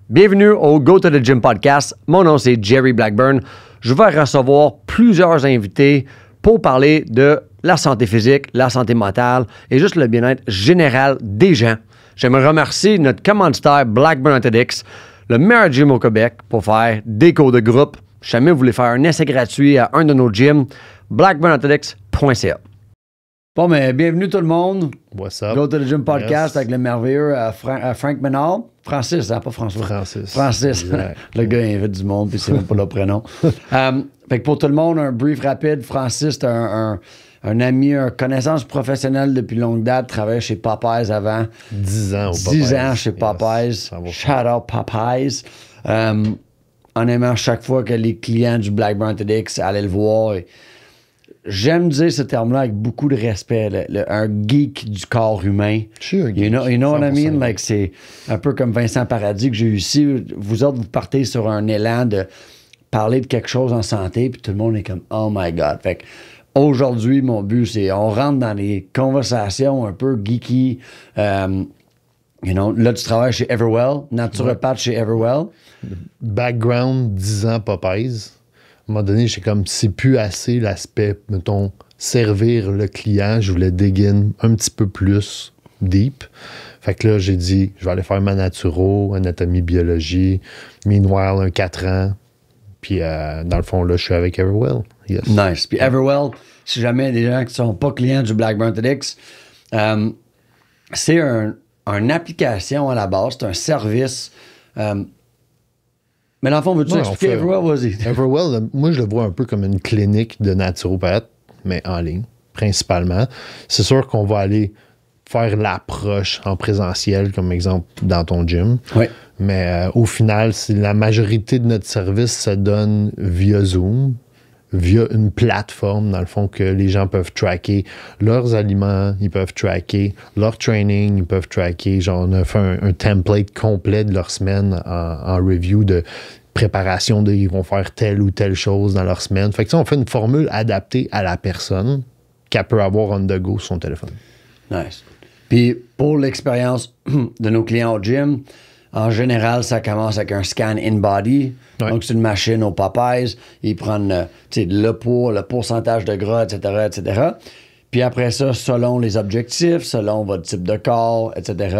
Bienvenue au Go to the Gym podcast. Mon nom, c'est Jerry Blackburn. Je vais recevoir plusieurs invités pour parler de la santé physique, la santé mentale et juste le bien-être général des gens. J'aimerais remercier notre commanditaire Blackburn Athletics, le meilleur gym au Québec pour faire des cours de groupe. Si jamais vous voulez faire un essai gratuit à un de nos gyms, blackburnathletics.ca. Bon, mais bienvenue tout le monde. What's up? Go to the Gym podcast avec le merveilleux Frank Ménard. Francis, hein, pas François. Francis. Le gars invite du monde, puis c'est même pas le prénom. Fait que pour tout le monde, un brief rapide. Francis, c'est un ami, une connaissance professionnelle depuis longue date, travaillait chez Popeyes avant. 10 ans au Popeyes. 10 ans chez Popeyes. Shout out Popeyes. Honnêtement, chaque fois que les clients du Blackburn Athletics allaient le voir, j'aime dire ce terme-là avec beaucoup de respect, un geek du corps humain. Je suis un geek. You know what I mean? Like, c'est un peu comme Vincent Paradis que j'ai eu ici. Vous autres, vous partez sur un élan de parler de quelque chose en santé, puis tout le monde est comme « Oh my God! » Fait que aujourd'hui, mon but, c'est on rentre dans des conversations un peu geeky. Là, tu travailles chez Everwell, naturopathe chez Everwell. Background, 10 ans Popeyes. À un moment donné, j'ai comme, c'est plus assez l'aspect, mettons, servir le client. Je voulais dig in un petit peu plus deep. Fait que là, j'ai dit, je vais aller faire ma naturo, anatomie, biologie. Meanwhile, un 4 ans. Puis, dans le fond, là, je suis avec Everwell. Yes. Nice. Puis Everwell, si jamais des gens qui ne sont pas clients du Blackburn Athletics, c'est une application à la base, c'est un service. Mais dans le fond, veux-tu expliquer Everwell? Vas-y. Everwell, moi, je le vois un peu comme une clinique de naturopathe, mais en ligne, principalement. C'est sûr qu'on va aller faire l'approche en présentiel, comme exemple, dans ton gym. Oui. Mais au final, la majorité de notre service se donne via Zoom, via une plateforme, dans le fond, que les gens peuvent tracker leurs aliments, ils peuvent tracker leur training, ils peuvent tracker, genre, on a fait un template complet de leur semaine en review de préparation de, ils vont faire telle ou telle chose dans leur semaine. Fait que ça, on fait une formule adaptée à la personne qu'elle peut avoir on the go sur son téléphone. Nice. Puis, pour l'expérience de nos clients au gym, en général, ça commence avec un scan in-body. Ouais. Donc, c'est une machine aux Popeyes. Ils prennent le poids, le pourcentage de gras, etc., etc. Puis après ça, selon les objectifs, selon votre type de corps, etc.,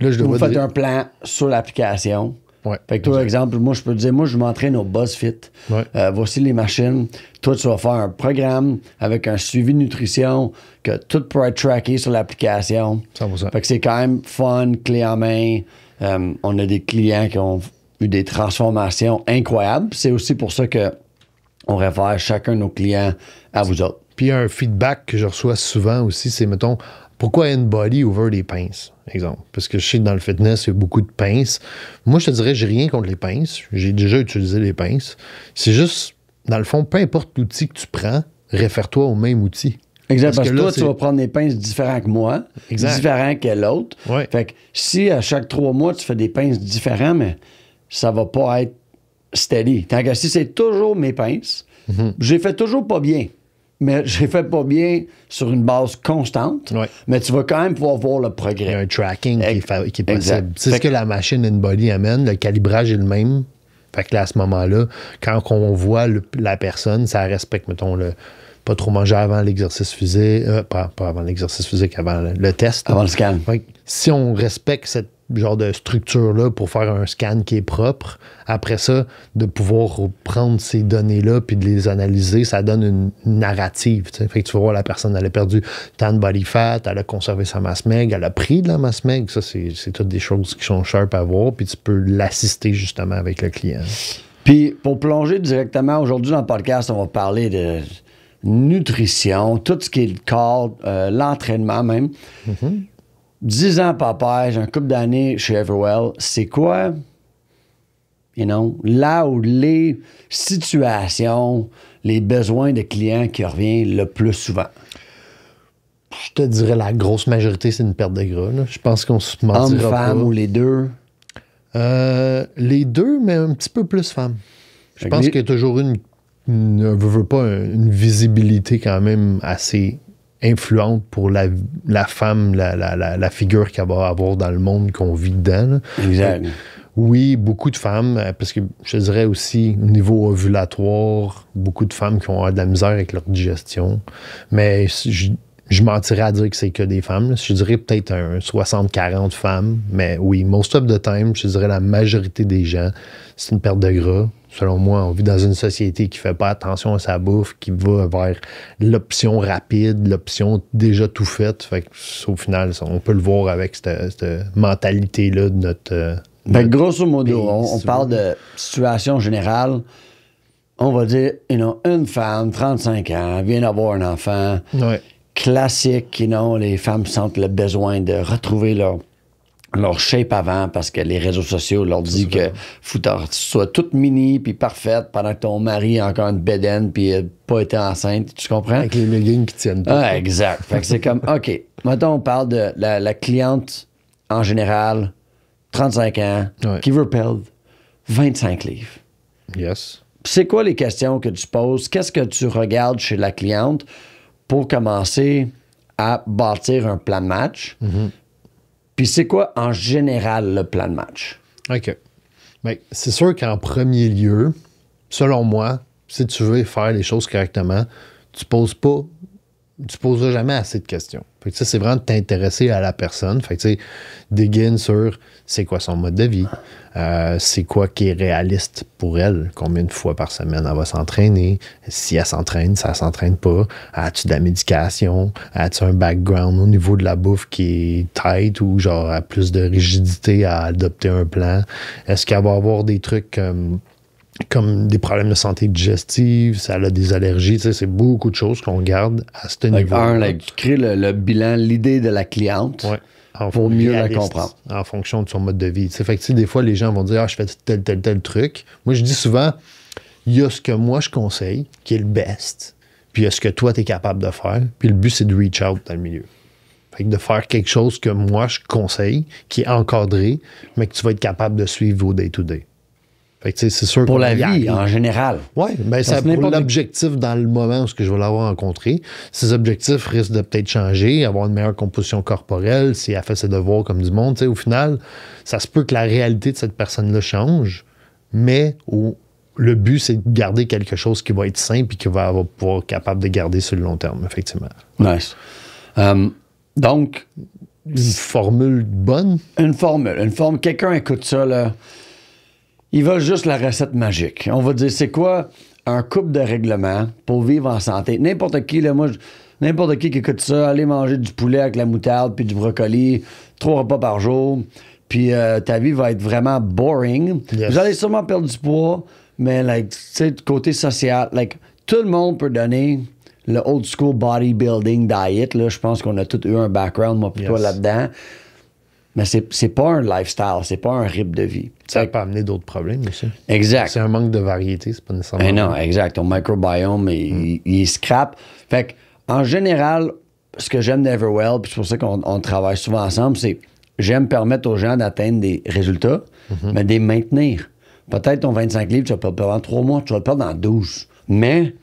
là, vous faites un plan sur l'application. Ouais, fait que toi, par exemple, moi, je peux te dire, moi, je m'entraîne au BuzzFit. Ouais. Voici les machines. Toi, tu vas faire un programme avec un suivi de nutrition que tout peut être tracké sur l'application. 100%. Fait que c'est quand même fun, clé en main. On a des clients qui ont eu des transformations incroyables. C'est aussi pour ça qu'on réfère chacun de nos clients à vous autres. Puis un feedback que je reçois souvent aussi, c'est, mettons, pourquoi InBody over des pinces, exemple? Parce que je sais que dans le fitness, il y a beaucoup de pinces. Moi, je te dirais, j'ai rien contre les pinces. J'ai déjà utilisé les pinces. C'est juste, dans le fond, peu importe l'outil que tu prends, réfère-toi au même outil. Exact, parce que toi, tu vas prendre des pinces différents que moi, différents que l'autre. Ouais. Fait que si à chaque 3 mois, tu fais des pinces différents, mais ça va pas être steady. Tant que si c'est toujours mes pinces, j'ai fait toujours pas bien. Mais j'ai fait pas bien sur une base constante, mais tu vas quand même pouvoir voir le progrès. Il y a un tracking qui est possible. C'est ce que la machine InBody amène. Le calibrage est le même. Fait que là, à ce moment-là, quand on voit la personne, ça respecte, mettons, pas trop manger avant l'exercice physique, pas avant l'exercice physique, avant le test. Avant le scan. Si on respecte cette genre de structure-là pour faire un scan qui est propre, après ça, de pouvoir prendre ces données-là puis de les analyser, ça donne une narrative. T'sais. Fait que tu vas voir la personne, elle a perdu tant de body fat, elle a conservé sa masse maigre, elle a pris de la masse maigre. Ça, c'est toutes des choses qui sont sharp à voir, puis tu peux l'assister justement avec le client. Puis, pour plonger directement, aujourd'hui dans le podcast, on va parler de nutrition, tout ce qui est le corps, l'entraînement même. 10 ans Popeyes, un couple d'années chez Everwell, c'est quoi, là où les situations, les besoins de clients qui reviennent le plus souvent? Je te dirais la grosse majorité, c'est une perte de gras. Là. Je pense qu'on se mentira Homme, femme ou les deux? Les deux, mais un petit peu plus femme. Je pense qu'il y a toujours une visibilité quand même assez influente pour la femme, la figure qu'elle va avoir dans le monde qu'on vit dedans. Là. Exact. Oui, beaucoup de femmes, parce que je dirais aussi au niveau ovulatoire, beaucoup de femmes qui ont de la misère avec leur digestion. Mais je mentirais à dire que c'est que des femmes. Là. Je dirais peut-être un 60-40 femmes. Mais oui, most of the time, je dirais la majorité des gens, c'est une perte de gras. Selon moi, on vit dans une société qui fait pas attention à sa bouffe, qui va vers l'option rapide, l'option déjà tout faite. Fait que, au final, on peut le voir avec cette mentalité-là de notre... Ben, grosso modo, on parle de situation générale. On va dire, une femme, 35 ans, vient d'avoir un enfant. Ouais. Classique, les femmes sentent le besoin de retrouver leur shape avant parce que les réseaux sociaux leur disent que faut que tu sois toute mini puis parfaite pendant que ton mari a encore une bédaine puis n'a pas été enceinte. Tu comprends? Avec les leggings qui tiennent pas. Ah, exact. Fait que c'est comme, OK, maintenant on parle de la cliente en général, 35 ans, qui veut perdre 25 livres. Yes. C'est quoi les questions que tu poses? Qu'est-ce que tu regardes chez la cliente pour commencer à bâtir un plan de match? Puis c'est quoi, en général, le plan de match? OK. Bien, c'est sûr qu'en premier lieu, selon moi, si tu veux faire les choses correctement, tu poseras jamais assez de questions. Fait que ça, c'est vraiment de t'intéresser à la personne. Fait que tu sais, dig in sur c'est quoi son mode de vie, c'est quoi qui est réaliste pour elle, combien de fois par semaine elle va s'entraîner, si elle s'entraîne, si elle s'entraîne pas, as-tu de la médication, as-tu un background au niveau de la bouffe qui est tight ou genre a plus de rigidité à adopter un plan, est-ce qu'elle va avoir des trucs comme des problèmes de santé digestive, ça a des allergies, tu sais, c'est beaucoup de choses qu'on garde à ce niveau. Tu crées le bilan, l'idée de la cliente pour mieux la comprendre. En fonction de son mode de vie. Fait que, des fois, les gens vont dire « je fais tel truc ». Moi, je dis souvent, il y a ce que moi, je conseille, qui est le best, puis il y a ce que toi, tu es capable de faire, puis le but, c'est de reach out dans le milieu. Fait que de faire quelque chose que moi, je conseille, qui est encadré, mais que tu vas être capable de suivre au day-to-day. Fait que, c'est sûr pour la vie, en général. Oui, bien, c'est pour l'objectif dans le moment où je vais l'avoir rencontré. Ces objectifs risquent de peut-être changer, avoir une meilleure composition corporelle, si elle fait ses devoirs comme du monde. Au final, ça se peut que la réalité de cette personne-là change, mais le but, c'est de garder quelque chose qui va être sain et qui va pouvoir être capable de garder sur le long terme, effectivement. Nice. Donc... Une formule bonne? Une formule. Quelqu'un écoute ça, là... Ils veulent juste la recette magique. On va dire, c'est quoi un couple de règlements pour vivre en santé? N'importe qui, là, n'importe qui écoute ça, aller manger du poulet avec la moutarde puis du brocoli, 3 repas par jour, puis ta vie va être vraiment boring. Yes. Vous allez sûrement perdre du poids, mais, tu sais, côté social, tout le monde peut donner le old school bodybuilding diet. Là, je pense qu'on a tous eu un background, moi, puis toi, là-dedans. Mais c'est pas un lifestyle, c'est pas un rythme de vie. Ça peut amener d'autres problèmes aussi. Exact. C'est un manque de variété, c'est pas nécessairement... Non, exact. Ton microbiome, il scrape. Fait que, en général, ce que j'aime d'Everwell, puis c'est pour ça qu'on travaille souvent ensemble, c'est j'aime permettre aux gens d'atteindre des résultats, mais de les maintenir. Peut-être ton 25 livres, tu vas pas le perdre en 3 mois, tu vas le perdre dans 12. Mais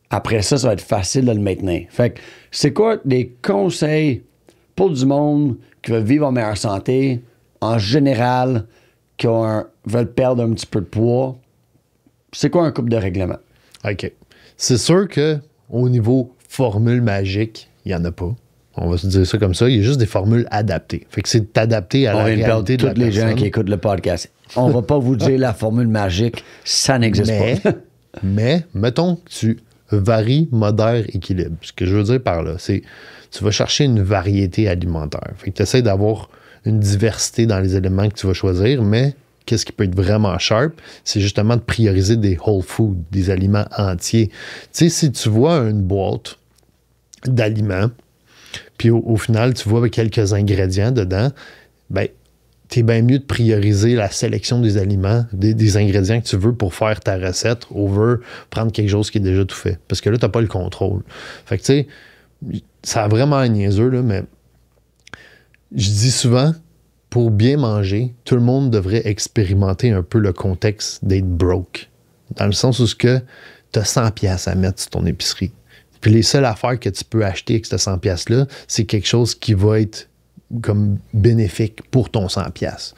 après ça, ça va être facile de le maintenir. Fait que, c'est quoi des conseils pour du monde qui veut vivre en meilleure santé, en général, qui veulent perdre un petit peu de poids? C'est quoi un couple de règlements? OK. C'est sûr qu'au niveau formule magique, il n'y en a pas. On va se dire ça comme ça. Il y a juste des formules adaptées. Fait que c'est d'adapter à la réalité de la personne. Tous les gens qui écoutent le podcast. On va pas vous dire la formule magique. Ça n'existe pas. Mais, mettons que tu varies, modères, équilibre. Ce que je veux dire par là, c'est tu vas chercher une variété alimentaire. Fait que tu essaies d'avoir une diversité dans les éléments que tu vas choisir, mais qu'est-ce qui peut être vraiment sharp, c'est justement de prioriser des whole foods, des aliments entiers. Tu sais, si tu vois une boîte d'aliments, puis au final, tu vois quelques ingrédients dedans, ben, t'es bien mieux de prioriser la sélection des aliments, des ingrédients que tu veux pour faire ta recette, over prendre quelque chose qui est déjà tout fait. Parce que là, t'as pas le contrôle. Fait que, tu sais, ça a vraiment un niaiseux, là, mais je dis souvent, pour bien manger, tout le monde devrait expérimenter un peu le contexte d'être broke. Dans le sens où tu as 100$ à mettre sur ton épicerie. Puis les seules affaires que tu peux acheter avec ces 100$-là, c'est quelque chose qui va être comme bénéfique pour ton 100$.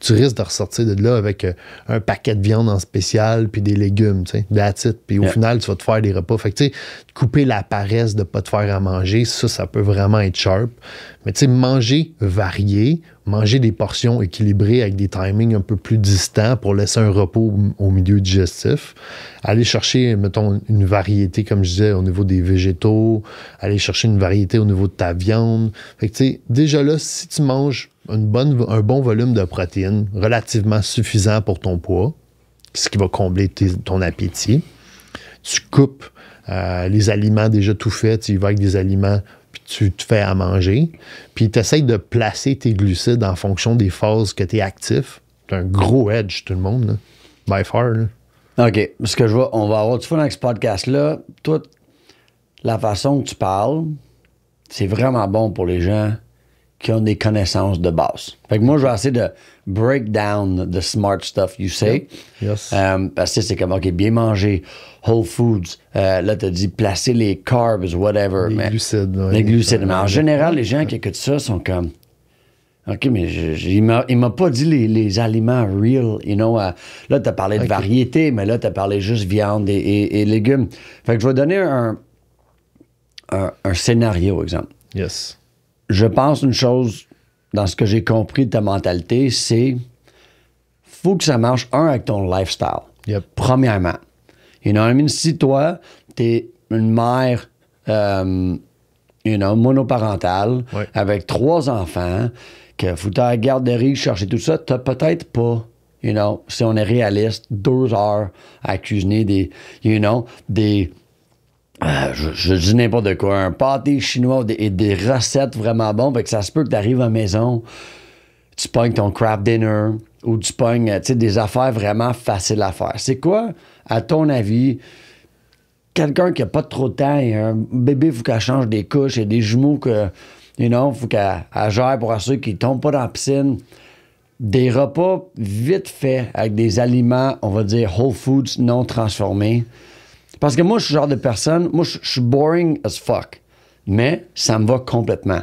tu risques de ressortir de là avec un paquet de viande en spécial puis des légumes, tu sais, that's it. Puis au final, tu vas te faire des repas. Fait que, tu sais, couper la paresse de pas te faire à manger, ça peut vraiment être sharp. Mais tu sais, manger varié, manger des portions équilibrées avec des timings un peu plus distants pour laisser un repos au milieu digestif. Aller chercher, mettons, une variété, comme je disais, au niveau des végétaux. Aller chercher une variété au niveau de ta viande. Fait que, tu sais, déjà là, si tu manges un bon volume de protéines relativement suffisant pour ton poids, ce qui va combler ton appétit, tu coupes les aliments déjà tout faits, tu y vas avec des aliments puis tu te fais à manger, puis tu essaies de placer tes glucides en fonction des phases que tu es actif. C'est un gros edge, tout le monde, là. By far. Là. OK. Ce que on va avoir du fun avec ce podcast-là. Toute la façon que tu parles, c'est vraiment bon pour les gens qui ont des connaissances de base. Fait que moi, je vais essayer de break down the smart stuff you say. Yes. Parce que c'est comme, OK, bien manger, whole foods. Là, tu as dit placer les carbs, whatever. Les glucides. Ouais, les glucides. Mais en général, les gens qui écoutent ça sont comme, OK, mais il m'a pas dit les aliments real, you know. Là, tu as parlé de variété, mais là, tu as parlé juste viande et légumes. Fait que je vais donner un scénario, exemple. Yes. Je pense une chose, dans ce que j'ai compris de ta mentalité, c'est faut que ça marche, avec ton lifestyle. Yep. Premièrement. You know what I mean? Si toi, t'es une mère, monoparentale, avec 3 enfants, que faut à la garderie, chercher tout ça, t'as peut-être pas, si on est réaliste, 2 heures à cuisiner des je dis n'importe quoi, un pâté chinois et des recettes vraiment bonnes. Fait que ça se peut que tu arrives à la maison, tu pognes ton crab dinner ou tu pognes des affaires vraiment faciles à faire. C'est quoi, à ton avis, quelqu'un qui n'a pas trop de temps et un bébé, il faut qu'elle change des couches et des jumeaux que, faut qu'elle gère pour assurer qu'ils ne tombent pas dans la piscine. Des repas vite faits avec des aliments, on va dire whole foods non transformés. Parce que moi, je suis le genre de personne, moi, je suis boring as fuck. Mais ça me va complètement.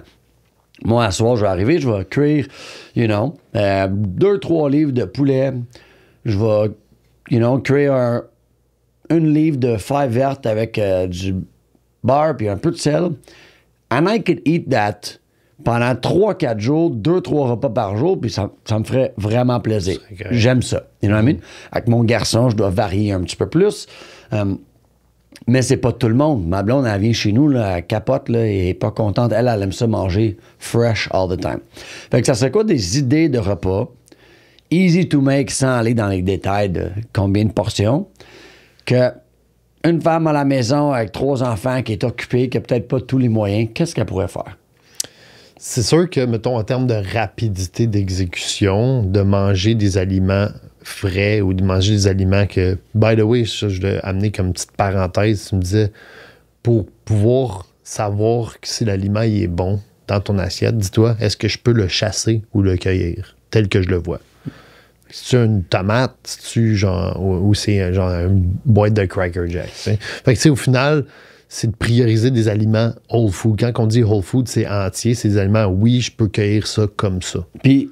Moi, à soir, je vais arriver, je vais cuire, 2-3 livres de poulet. Je vais, cuire une livre de fèves vertes avec du beurre puis un peu de sel. And I could eat that pendant 3-4 jours, 2-3 repas par jour, puis ça me ferait vraiment plaisir. J'aime ça. You know what I mean? Avec mon garçon, je dois varier un petit peu plus. Mais c'est pas tout le monde. Ma blonde, elle vient chez nous, là, elle capote, là, et elle est pas contente. Elle aime ça manger fresh all the time. Fait que ça serait quoi des idées de repas, easy to make, sans aller dans les détails de combien de portions, que une femme à la maison avec 3 enfants qui est occupée, qui a peut-être pas tous les moyens, qu'est-ce qu'elle pourrait faire? C'est sûr que, mettons, en termes de rapidité d'exécution, de manger des aliments frais ou de manger des aliments que, by the way, ça, je l'ai amené comme petite parenthèse, tu me disais, pour pouvoir savoir si l'aliment il est bon dans ton assiette, dis-toi, est-ce que je peux le chasser ou le cueillir tel que je le vois? Si tu as une tomate, si tu ou c'est genre une boîte de Cracker Jack. T'sais. Fait que tu sais, au final, c'est de prioriser des aliments whole food. Quand on dit whole food, c'est entier, c'est des aliments, oui, je peux cueillir ça comme ça. Puis,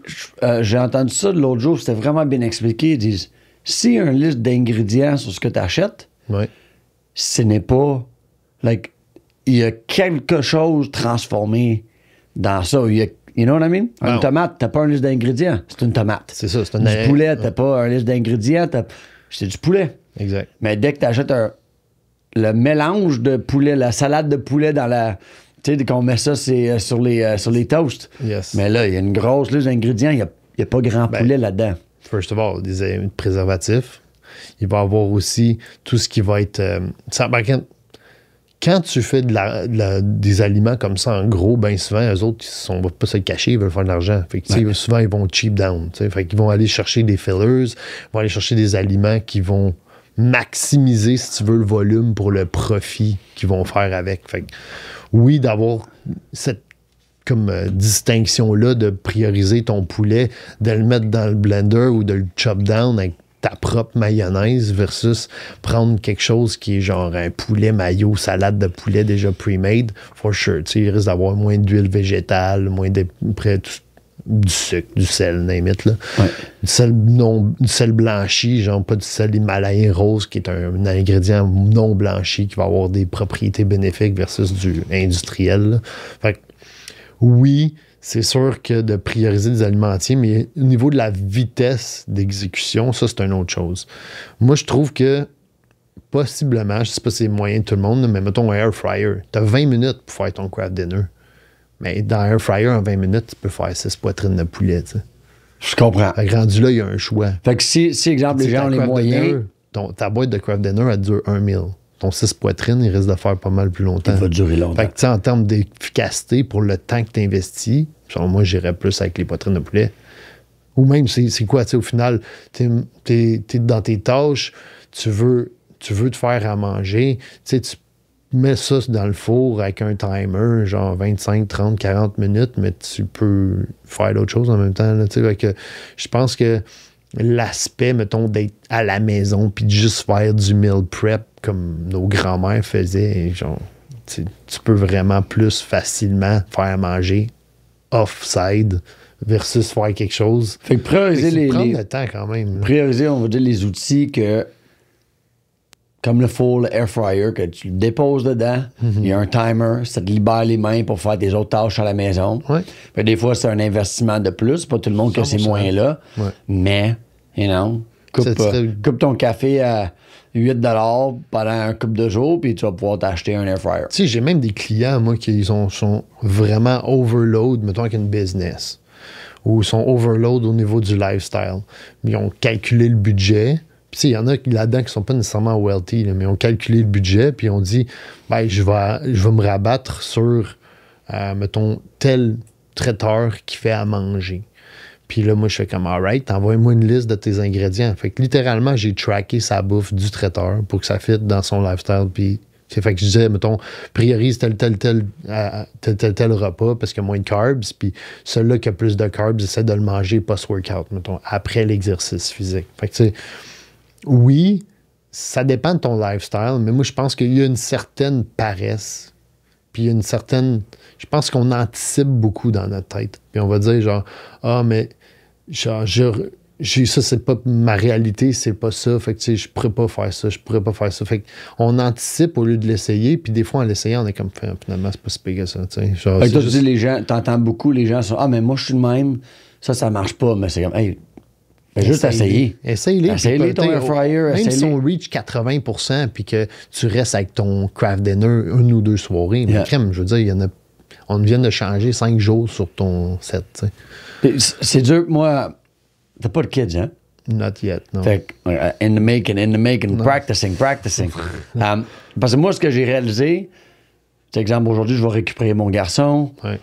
j'ai entendu ça de l'autre jour, c'était vraiment bien expliqué. Ils disent, s'il y a une liste d'ingrédients sur ce que tu achètes, ce n'est pas, il y a quelque chose transformé dans ça. You know what I mean? Une tomate, t'as pas une liste d'ingrédients, c'est une tomate. C'est ça, c'est du poulet, t'as pas une liste d'ingrédients, c'est du poulet. Exact. Mais dès que t'achètes le mélange de poulet, la salade de poulet dans la... Tu sais, qu'on met ça, c'est sur les toasts. Yes. Mais là, il y a une grosse liste d'ingrédients, il n'y a pas grand poulet là-dedans. First of all, des préservatifs. Il va y avoir aussi tout ce qui va être... Quand tu fais des aliments comme ça, en gros, bien souvent, eux autres, ils ne vont pas se le cacher, ils veulent faire de l'argent. Fait que, souvent, ils vont cheap down. Fait qu'ils vont aller chercher des fillers, ils vont aller chercher des aliments qui vont maximiser, si tu veux, le volume pour le profit qu'ils vont faire avec. Fait que, oui, d'avoir cette distinction-là de prioriser ton poulet, de le mettre dans le blender ou de le chop down avec ta propre mayonnaise versus prendre quelque chose qui est genre un poulet mayo, salade de poulet déjà pre-made, for sure. Il risque d'avoir moins d'huile végétale, moins de du sucre, du sel, name it, là. Ouais. Du sel blanchi, genre pas du sel himalayen rose, qui est un ingrédient non blanchi, qui va avoir des propriétés bénéfiques versus du industriel, là. Fait que, oui, c'est sûr que de prioriser des aliments entiers, mais au niveau de la vitesse d'exécution, ça, c'est une autre chose. Moi, je trouve que, possiblement, je sais pas si c'est moyen de tout le monde, mais mettons un air fryer. Tu as 20 minutes pour faire ton craft dinner. Mais dans un air fryer, en 20 minutes, tu peux faire 6 poitrines de poulet, tu sais. Je comprends. Fait que rendu là, il y a un choix. Fait que si exemple, les gens ont les moyens... Ta boîte de craft dinner, elle dure 1 meal. Ton 6 poitrines, il risque de faire pas mal plus longtemps. Il va durer longtemps. Fait que, tu sais, en termes d'efficacité, pour le temps que tu investis, moi, j'irais plus avec les poitrines de poulet. Ou même, c'est quoi, tu sais, au final, t'es dans tes tâches, tu veux te faire à manger, tu sais, tu mets ça dans le four avec un timer, genre 25, 30, 40 minutes, mais tu peux faire d'autres choses en même temps, là, tu sais, fait que je pense que l'aspect, mettons, d'être à la maison puis de juste faire du meal prep comme nos grands-mères faisaient, genre, tu peux vraiment plus facilement faire à manger off-side versus faire quelque chose. Fait que prioriser prendre le temps quand même. Prioriser, on va dire, les outils que, comme le full air fryer, que tu le déposes dedans, il y a un timer, ça te libère les mains pour faire tes autres tâches à la maison. Ouais. Fait que des fois, c'est un investissement de plus. Pas tout le monde qui a ces 100%. moyens-là. Ouais. Mais, coupe ton café à 8 $ pendant un couple de jours, puis tu vas pouvoir t'acheter un air fryer. Tu sais, j'ai même des clients, moi, qui sont vraiment overload, mettons, avec une business. Ou sont overload au niveau du lifestyle. Ils ont calculé le budget. Puis, il y en a là-dedans qui sont pas nécessairement wealthy, là, mais ils ont calculé le budget, puis ils ont dit, ben, je vais me rabattre sur, mettons, tel traiteur qui fait à manger. Puis là, moi, je fais comme, alright, envoie-moi une liste de tes ingrédients. Fait que littéralement, j'ai tracké sa bouffe du traiteur pour que ça fitte dans son lifestyle. Puis, fait que je disais, mettons, priorise tel repas parce qu'il y a moins de carbs. Puis celui-là qui a plus de carbs, essaie de le manger post-workout, mettons, après l'exercice physique. Fait que, tu sais, oui, ça dépend de ton lifestyle, mais moi, je pense qu'il y a une certaine paresse. Puis il y a une certaine... Je pense qu'on anticipe beaucoup dans notre tête. Puis on va dire genre, mais genre, ça, c'est pas ma réalité, c'est pas ça. Fait que, tu sais, je pourrais pas faire ça, je pourrais pas faire ça. Fait qu'on anticipe au lieu de l'essayer. Puis des fois, en l'essayant, on est comme, finalement, c'est pas si pire que ça, tu sais. Genre, fait que toi, tu dis, les gens, t'entends beaucoup, les gens sont, mais moi, je suis le même, ça marche pas. Mais c'est comme, hey, juste essayer. Essaye-les. Essaye-les ton air fryer. Même si on reach 80% puis que tu restes avec ton craft dinner une ou deux soirées, mais crème, je veux dire, on vient de changer 5 jours sur ton set, tu sais. C'est dur, moi, t'as pas de kids, hein? Not yet, non. Fait que, in the making, practicing. Parce que moi, ce que j'ai réalisé, c'est exemple, aujourd'hui, je vais récupérer mon garçon. Ouais.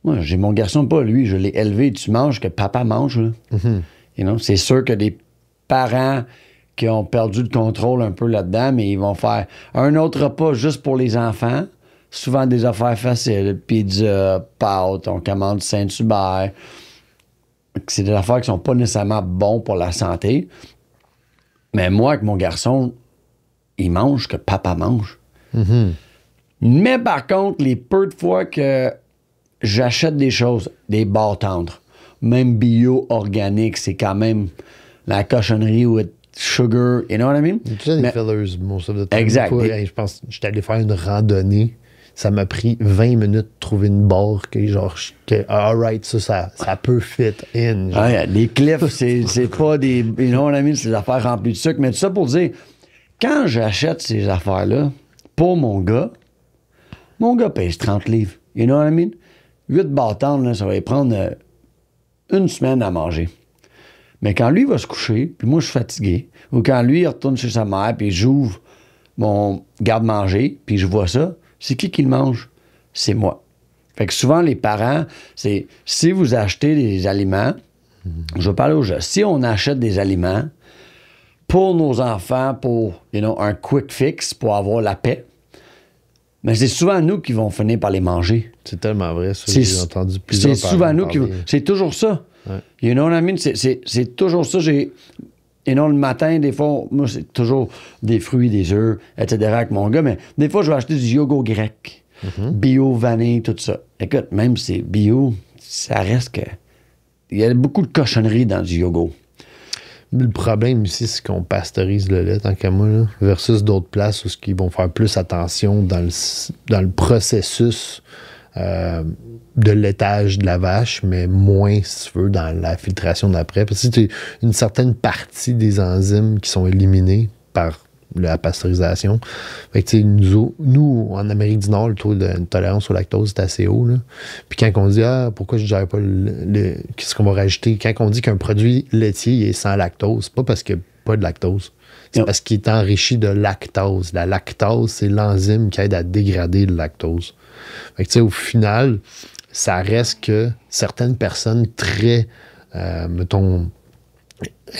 Moi, j'ai mon garçon, pas lui, je l'ai élevé, tu manges que papa mange, là. Mm-hmm. You know? C'est sûr que des parents qui ont perdu le contrôle un peu là-dedans, mais ils vont faire un autre repas juste pour les enfants. Souvent des affaires faciles. Pizza, pâtes, on commande Saint-Hubert. C'est des affaires qui sont pas nécessairement bons pour la santé. Mais moi, avec mon garçon, il mange que papa mange. Mm-hmm. Mais par contre, les peu de fois que j'achète des choses, des barres tendres, même bio, organique, c'est quand même la cochonnerie with sugar, you know what I mean? Tu sais, des fillers, most of the time. Exact. Je pense que j'étais allé faire une randonnée. Ça m'a pris 20 minutes de trouver une barre que, genre, alright, ça peut fit in. Genre. Ouais, les cliffs, c'est pas des, you know what I mean? C'est des affaires remplies de sucre. Mais tout ça pour dire, quand j'achète ces affaires-là, pour mon gars pèse 30 livres. You know what I mean? 8 bâtons, là, ça va y prendre une semaine à manger. Mais quand lui va se coucher, puis moi je suis fatigué, ou quand lui il retourne chez sa mère, puis j'ouvre mon garde-manger, puis je vois ça, c'est qui le mange? C'est moi. Fait que souvent les parents, c'est si vous achetez des aliments, je vais parler aux gens, si on achète des aliments pour nos enfants, pour un quick fix, pour avoir la paix, mais c'est souvent nous qui vons finir par les manger. C'est tellement vrai, ça. J'ai entendu plusieurs. C'est souvent nous qui... C'est toujours ça. Ouais. You know what I mean? C'est toujours ça. Le matin, des fois, moi, c'est toujours des fruits, des œufs, etc. avec mon gars, mais des fois, je vais acheter du yogourt grec, bio, vanille, tout ça. Écoute, même si c'est bio, ça reste que il y a beaucoup de cochonneries dans du yogourt. Le problème ici, c'est qu'on pasteurise le lait, tant qu'à moi, là, versus d'autres places où ils vont faire plus attention dans le processus de laitage de la vache, mais moins, si tu veux, dans la filtration d'après. Parce que tu as une certaine partie des enzymes qui sont éliminées par la pasteurisation. Fait que, nous, en Amérique du Nord, le taux de tolérance au lactose est assez haut. Là. Puis quand on dit pourquoi je ne dirais pas qu'est-ce qu'on va rajouter? Quand on dit qu'un produit laitier est sans lactose, c'est pas parce qu'il n'y a pas de lactose. C'est parce qu'il est enrichi de lactose. La lactose, c'est l'enzyme qui aide à dégrader le lactose. Fait que, au final, ça reste que certaines personnes très, mettons,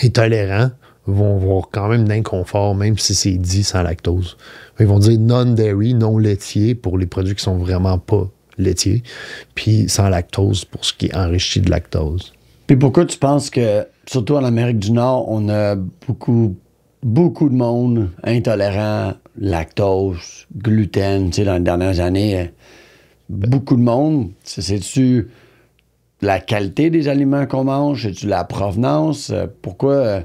intolérants vont avoir quand même d'inconfort, même si c'est dit sans lactose. Ils vont dire non-dairy, non laitier pour les produits qui sont vraiment pas laitiers, puis sans lactose pour ce qui est enrichi de lactose. Puis pourquoi tu penses que, surtout en Amérique du Nord, on a beaucoup de monde intolérant lactose, gluten, tu sais, dans les dernières années, beaucoup de monde, c'est-tu la qualité des aliments qu'on mange, c'est-tu la provenance, pourquoi...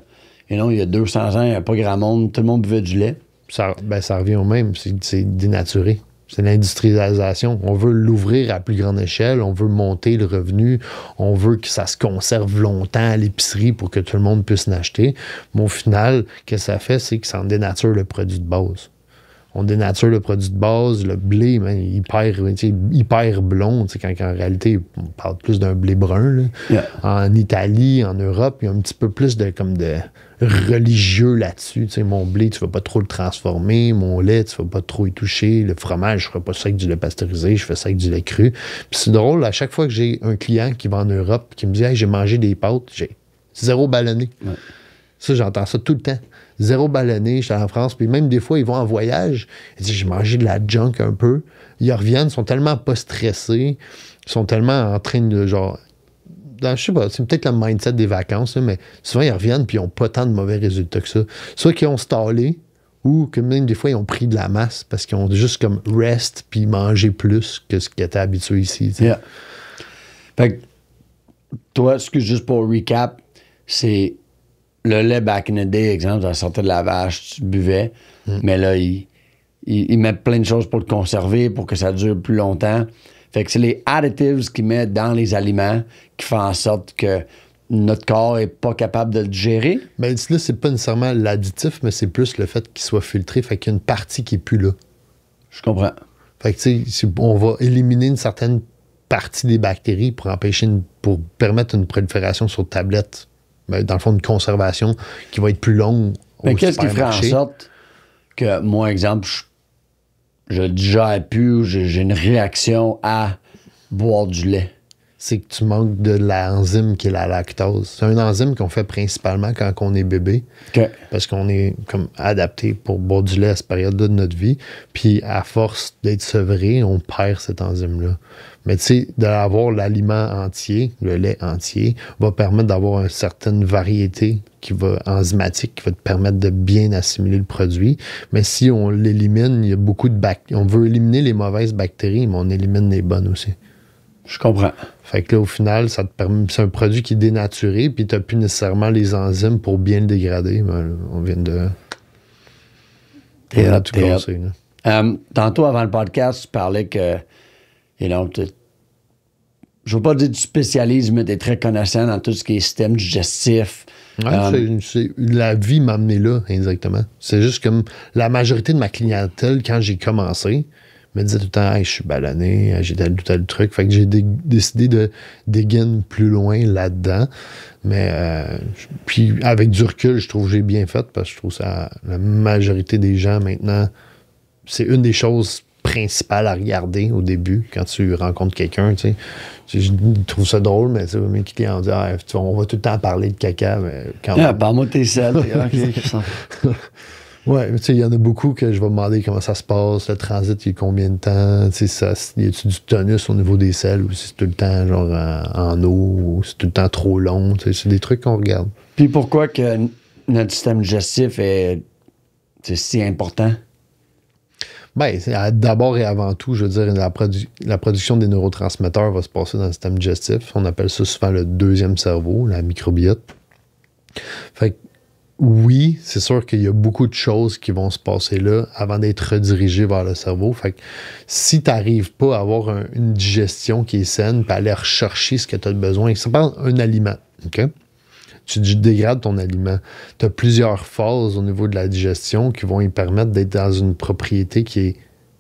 Et non, il y a 200 ans, il n'y a pas grand monde. Tout le monde buvait du lait. Ça revient au même. C'est dénaturé. C'est l'industrialisation. On veut l'ouvrir à plus grande échelle. On veut monter le revenu. On veut que ça se conserve longtemps à l'épicerie pour que tout le monde puisse l'acheter. Mais au final, ce que ça fait, c'est que ça en dénature le produit de base. On dénature le produit de base, le blé, hyper blond, quand en réalité, on parle plus d'un blé brun. Là. Yeah. En Italie, en Europe, il y a un petit peu plus de religieux là-dessus. Mon blé, tu ne vas pas trop le transformer. Mon lait, tu ne vas pas trop y toucher. Le fromage, je ne ferai pas ça avec du lait pasteurisé, je fais ça avec du lait cru. Puis c'est drôle, à chaque fois que j'ai un client qui va en Europe qui me dit « Hey, j'ai mangé des pâtes, j'ai 0 ballonné. Ouais. » Ça, j'entends ça tout le temps. 0 ballonné, j'étais en France, puis même des fois, ils vont en voyage. Ils disent, j'ai mangé de la junk un peu. Ils reviennent, ils sont tellement pas stressés, ils sont tellement en train de, genre... je sais pas, c'est peut-être le mindset des vacances, là, mais souvent, ils reviennent, puis ils n'ont pas tant de mauvais résultats que ça. Soit qu'ils ont stallé, ou que même des fois, ils ont pris de la masse, parce qu'ils ont juste comme rest, puis mangé plus que ce qu'ils étaient habitués ici. Yeah. Fait que, toi, juste pour recap, c'est... Le lait back in the day, exemple, ça sortait de la vache, tu buvais, mais là, ils mettent plein de choses pour le conserver, pour que ça dure plus longtemps. Fait que c'est les additives qu'ils mettent dans les aliments qui font en sorte que notre corps n'est pas capable de le digérer. Mais là, c'est pas nécessairement l'additif, mais c'est plus le fait qu'il soit filtré, fait qu'il y a une partie qui est plus là. Je comprends. Fait que, tu sais, on va éliminer une certaine partie des bactéries pour permettre une prolifération sur tablette. Dans le fond, une conservation qui va être plus longue. Mais qu'est-ce qui ferait en sorte que, moi, exemple, je digère plus ou j'ai une réaction à boire du lait? C'est que tu manques de l'enzyme qui est la lactose. C'est une enzyme qu'on fait principalement quand on est bébé. Okay. Parce qu'on est comme adapté pour boire du lait à cette période-là de notre vie. Puis à force d'être sevré, on perd cette enzyme-là. Mais tu sais, d'avoir l'aliment entier, le lait entier, va permettre d'avoir une certaine variété enzymatique qui va te permettre de bien assimiler le produit. Mais si on l'élimine, il y a beaucoup de bactéries. On veut éliminer les mauvaises bactéries, mais on élimine les bonnes aussi. Je comprends. Fait que là, au final, ça te permet, c'est un produit qui est dénaturé, puis tu n'as plus nécessairement les enzymes pour bien le dégrader. Ben, on vient de tout casser. Tantôt, avant le podcast, tu parlais que, je ne veux pas dire que tu spécialises, mais tu es très connaissant dans tout ce qui est système digestif. Ouais, la vie m'a amené là, indirectement. C'est juste comme la majorité de ma clientèle, quand j'ai commencé, me disait tout le temps, hey, je suis ballonné, j'ai tel truc. Fait que j'ai décidé de dégainer plus loin là-dedans. Mais puis avec du recul, je trouve que j'ai bien fait parce que je trouve ça, la majorité des gens maintenant, c'est une des choses principales à regarder au début quand tu rencontres quelqu'un. Tu sais. Je trouve ça drôle, mais mes clients disent on va tout le temps parler de caca. Mais quand parle-moi de tes selles. Ouais, tu sais, il y en a beaucoup que je vais demander comment ça se passe, le transit, il y a combien de temps, tu sais, y a-tu du tonus au niveau des selles, ou si c'est tout le temps genre en eau, ou c'est tout le temps trop long, tu sais, c'est des trucs qu'on regarde. Puis pourquoi que notre système digestif est si important? Ben, d'abord et avant tout, je veux dire, la production des neurotransmetteurs va se passer dans le système digestif. On appelle ça souvent le deuxième cerveau, la microbiote. Fait que, oui, c'est sûr qu'il y a beaucoup de choses qui vont se passer là avant d'être redirigées vers le cerveau. Fait que si tu n'arrives pas à avoir une digestion qui est saine, puis aller rechercher ce que tu as besoin, ça parle un aliment, OK? Tu dégrades ton aliment. Tu as plusieurs phases au niveau de la digestion qui vont y permettre d'être dans une propriété qui est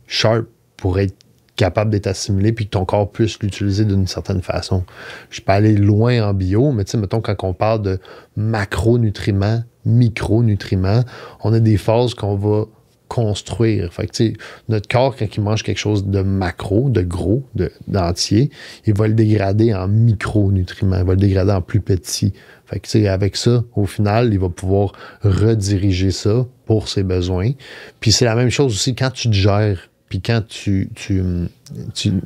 sharp pour être capable d'être assimilé puis que ton corps puisse l'utiliser d'une certaine façon. Je peux aller loin en bio, mais tu sais, mettons, quand on parle de macronutriments, micronutriments, on a des phases qu'on va construire. Fait que, tu sais, notre corps, quand il mange quelque chose de macro, de gros, d'entier, il va le dégrader en micronutriments, il va le dégrader en plus petits. Fait que, tu sais, avec ça, au final, il va pouvoir rediriger ça pour ses besoins. Puis c'est la même chose aussi quand tu digères, puis quand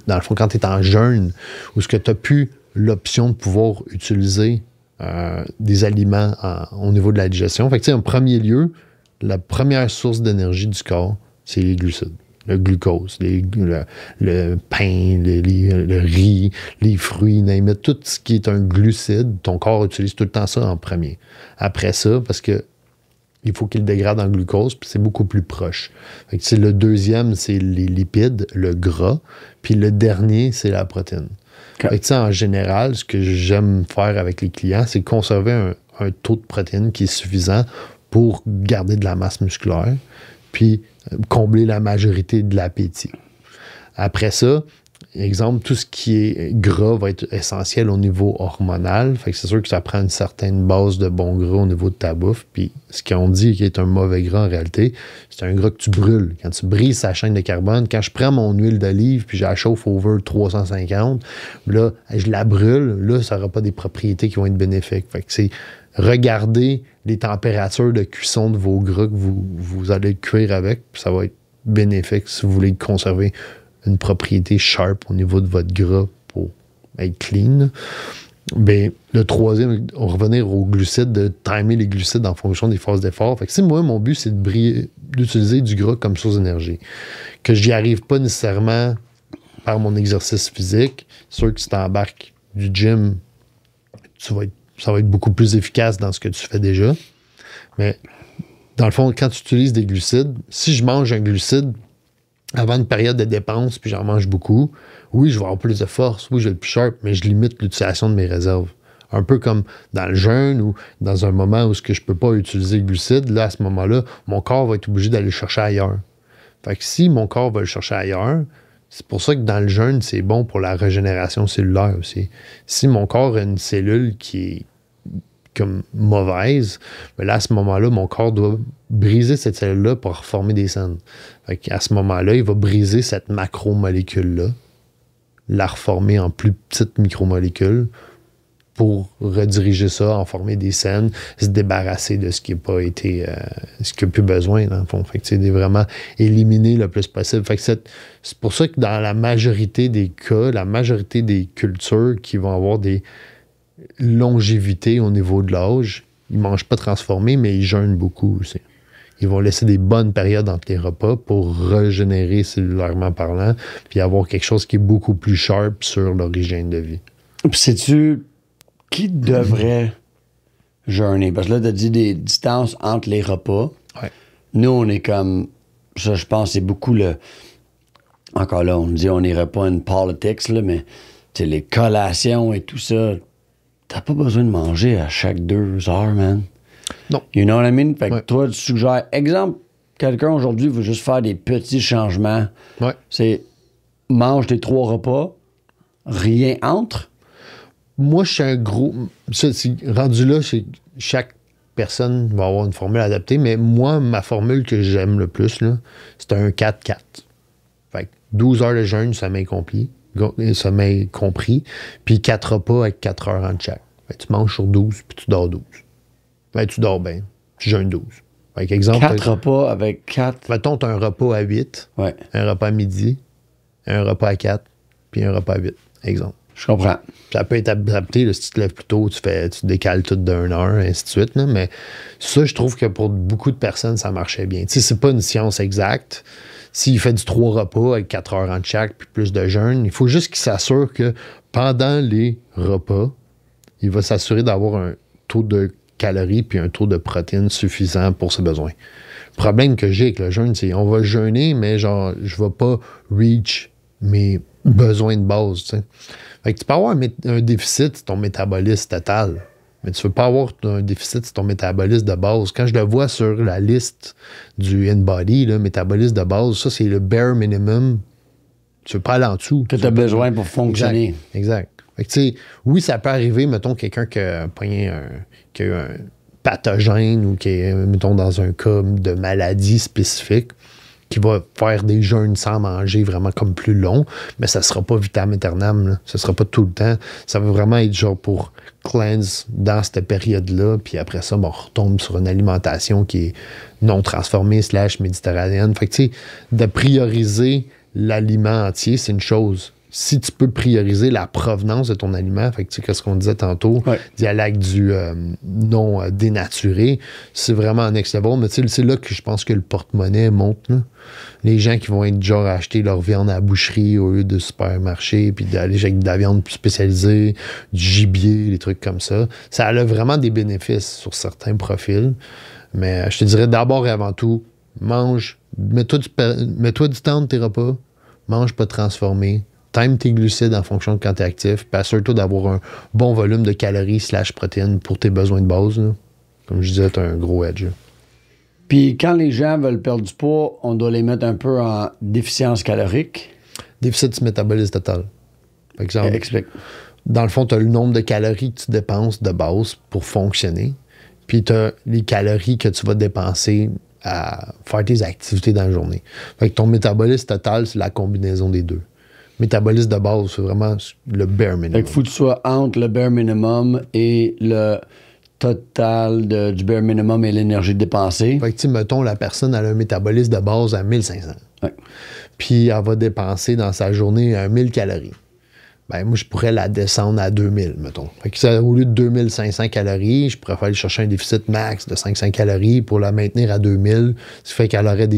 dans le fond, quand tu es en jeûne, où ce que tu n'as plus l'option de pouvoir utiliser des aliments au niveau de la digestion. Fait que, tu sais, en premier lieu, la première source d'énergie du corps, c'est les glucides. Le glucose, le pain, le riz, les fruits, tout ce qui est un glucide, ton corps utilise tout le temps ça en premier. Après ça, parce que il faut qu'il dégrade en glucose, puis c'est beaucoup plus proche. Fait que, le deuxième, c'est les lipides, le gras, puis le dernier, c'est la protéine. Okay. Fait que, en général, ce que j'aime faire avec les clients, c'est conserver un taux de protéines qui est suffisant pour garder de la masse musculaire, puis combler la majorité de l'appétit. Après ça, exemple, tout ce qui est gras va être essentiel au niveau hormonal. Fait que c'est sûr que ça prend une certaine base de bon gras au niveau de ta bouffe. Puis ce qu'on dit qui est un mauvais gras en réalité, c'est un gras que tu brûles. Quand tu brises sa chaîne de carbone, quand je prends mon huile d'olive puis je la chauffe over 350, là, je la brûle, là, ça n'aura pas des propriétés qui vont être bénéfiques. Fait que c'est regarder les températures de cuisson de vos gras que vous allez cuire avec, puis ça va être bénéfique si vous voulez conserver une propriété sharp au niveau de votre gras pour être clean. Bien, le troisième, on va revenir aux glucides, de timer les glucides en fonction des phases d'effort. Fait que si moi, mon but, c'est d'utiliser du gras comme source d'énergie, que j'y arrive pas nécessairement par mon exercice physique, c'est sûr que si tu embarques du gym, ça va être beaucoup plus efficace dans ce que tu fais déjà. Mais dans le fond, quand tu utilises des glucides, si je mange un glucide avant une période de dépense, puis j'en mange beaucoup, oui, je vais avoir plus de force, oui, je vais être plus sharp, mais je limite l'utilisation de mes réserves. Un peu comme dans le jeûne ou dans un moment où je ne peux pas utiliser le glucide, là, à ce moment-là, mon corps va être obligé d'aller le chercher ailleurs. Fait que si mon corps va le chercher ailleurs, c'est pour ça que dans le jeûne, c'est bon pour la régénération cellulaire aussi. Si mon corps a une cellule qui est comme mauvaise, mais là, à ce moment-là, mon corps doit briser cette cellule-là pour reformer des selles. À ce moment-là, il va briser cette macromolécule-là, la reformer en plus petites micromolécules pour rediriger ça, en former des selles, se débarrasser de ce qui n'a pas été, ce qui n'a plus besoin, dans le fond. Fait que c'est vraiment éliminer le plus possible. Fait que c'est pour ça que dans la majorité des cas, la majorité des cultures qui vont avoir des longévité au niveau de l'âge, ils ne mangent pas transformé, mais ils jeûnent beaucoup aussi. Ils vont laisser des bonnes périodes entre les repas pour régénérer cellulairement parlant, puis avoir quelque chose qui est beaucoup plus sharp sur leur hygiène de vie. Puis sais-tu qui devrait jeûner? Parce que là, tu as dit des distances entre les repas. Ouais. Nous, on est comme... Ça, je pense, c'est beaucoup le... Encore là, on dit on n'irait pas une politics, là, mais les collations et tout ça... T'as pas besoin de manger à chaque 2 heures, man. Non. You know what I mean? Fait que ouais. toi, tu suggères... Exemple, quelqu'un aujourd'hui veut juste faire des petits changements. Ouais. C'est mange tes 3 repas, rien entre. Moi, je suis un gros... rendu là, chaque personne va avoir une formule adaptée, mais moi, ma formule que j'aime le plus, là, c'est un 4-4. Fait que 12 heures de jeûne, sommeil compris, puis 4 repas avec 4 heures entre chaque. Fait que tu manges sur 12, puis tu dors 12. Fait que tu dors bien, tu jeûnes 12. Fait que exemple... 4 repas avec 4... Mettons, tu as un repas à 8, ouais. Un repas à midi, un repas à 4, puis un repas à 8. Exemple. Je comprends. Ça peut être adapté, là, si tu te lèves plus tôt, tu décales tout d'1 heure, ainsi de suite. Là, mais ça, je trouve que pour beaucoup de personnes, ça marchait bien. Tu sais, c'est pas une science exacte. S'il fait du 3 repas avec 4 heures entre chaque, puis plus de jeûne, il faut juste qu'il s'assure que pendant les repas, il va s'assurer d'avoir un taux de calories puis un taux de protéines suffisant pour ses besoins. Le problème que j'ai avec le jeûne, c'est on va jeûner, mais genre, je vais pas reach mes besoins de base, tu sais. Fait que tu peux avoir un déficit sur ton métabolisme total, mais tu ne veux pas avoir un déficit sur ton métabolisme de base. Quand je le vois sur la liste du InBody, le métabolisme de base, ça, c'est le bare minimum. Tu ne veux pas aller en dessous. Que tu as besoin pour fonctionner. Exact. Fait que, tu sais, oui, ça peut arriver, mettons, quelqu'un qui a eu un pathogène ou qui est, mettons, dans un cas de maladie spécifique, qui va faire des jeûnes sans manger vraiment comme plus long, mais ça sera pas vitam aeternam, là. Ça sera pas tout le temps. Ça va vraiment être genre pour cleanse dans cette période-là, puis après ça, on retombe sur une alimentation qui est non transformée / méditerranéenne. Fait que, tu sais, de prioriser l'aliment entier, c'est une chose. Si tu peux prioriser la provenance de ton aliment, fait que, tu sais, ce qu'on disait tantôt, d'y aller avec du non dénaturé, c'est vraiment un next level. Mais tu sais, c'est là que je pense que le porte-monnaie monte, là. Les gens qui vont être genre à acheter leur viande à la boucherie au lieu de supermarché, puis d'aller avec de la viande plus spécialisée, du gibier, des trucs comme ça, ça a vraiment des bénéfices sur certains profils. Mais je te dirais d'abord et avant tout, mange, mets-toi du temps de tes repas, mange pas transformé, time tes glucides en fonction de quand tu es actif, puis assure-toi d'avoir un bon volume de calories / protéines pour tes besoins de base, là. Comme je disais, tu as un gros edge. Puis quand les gens veulent perdre du poids, on doit les mettre un peu en déficience calorique. Déficit du métabolisme total. Par exemple, Explique. Dans le fond, tu as le nombre de calories que tu dépenses de base pour fonctionner, puis tu as les calories que tu vas dépenser à faire tes activités dans la journée. Fait que ton métabolisme total, c'est la combinaison des deux. Métabolisme de base, c'est vraiment le bare minimum. Fait qu'il faut que tu sois entre le bare minimum et le total du bare minimum et l'énergie dépensée. Fait que, tu sais, mettons, la personne a un métabolisme de base à 1500. Ouais. Puis elle va dépenser dans sa journée 1000 calories. Ben, moi, je pourrais la descendre à 2000, mettons. Fait que ça, au lieu de 2500 calories, je pourrais aller chercher un déficit max de 500 calories pour la maintenir à 2000. Ce qui fait qu'elle aurait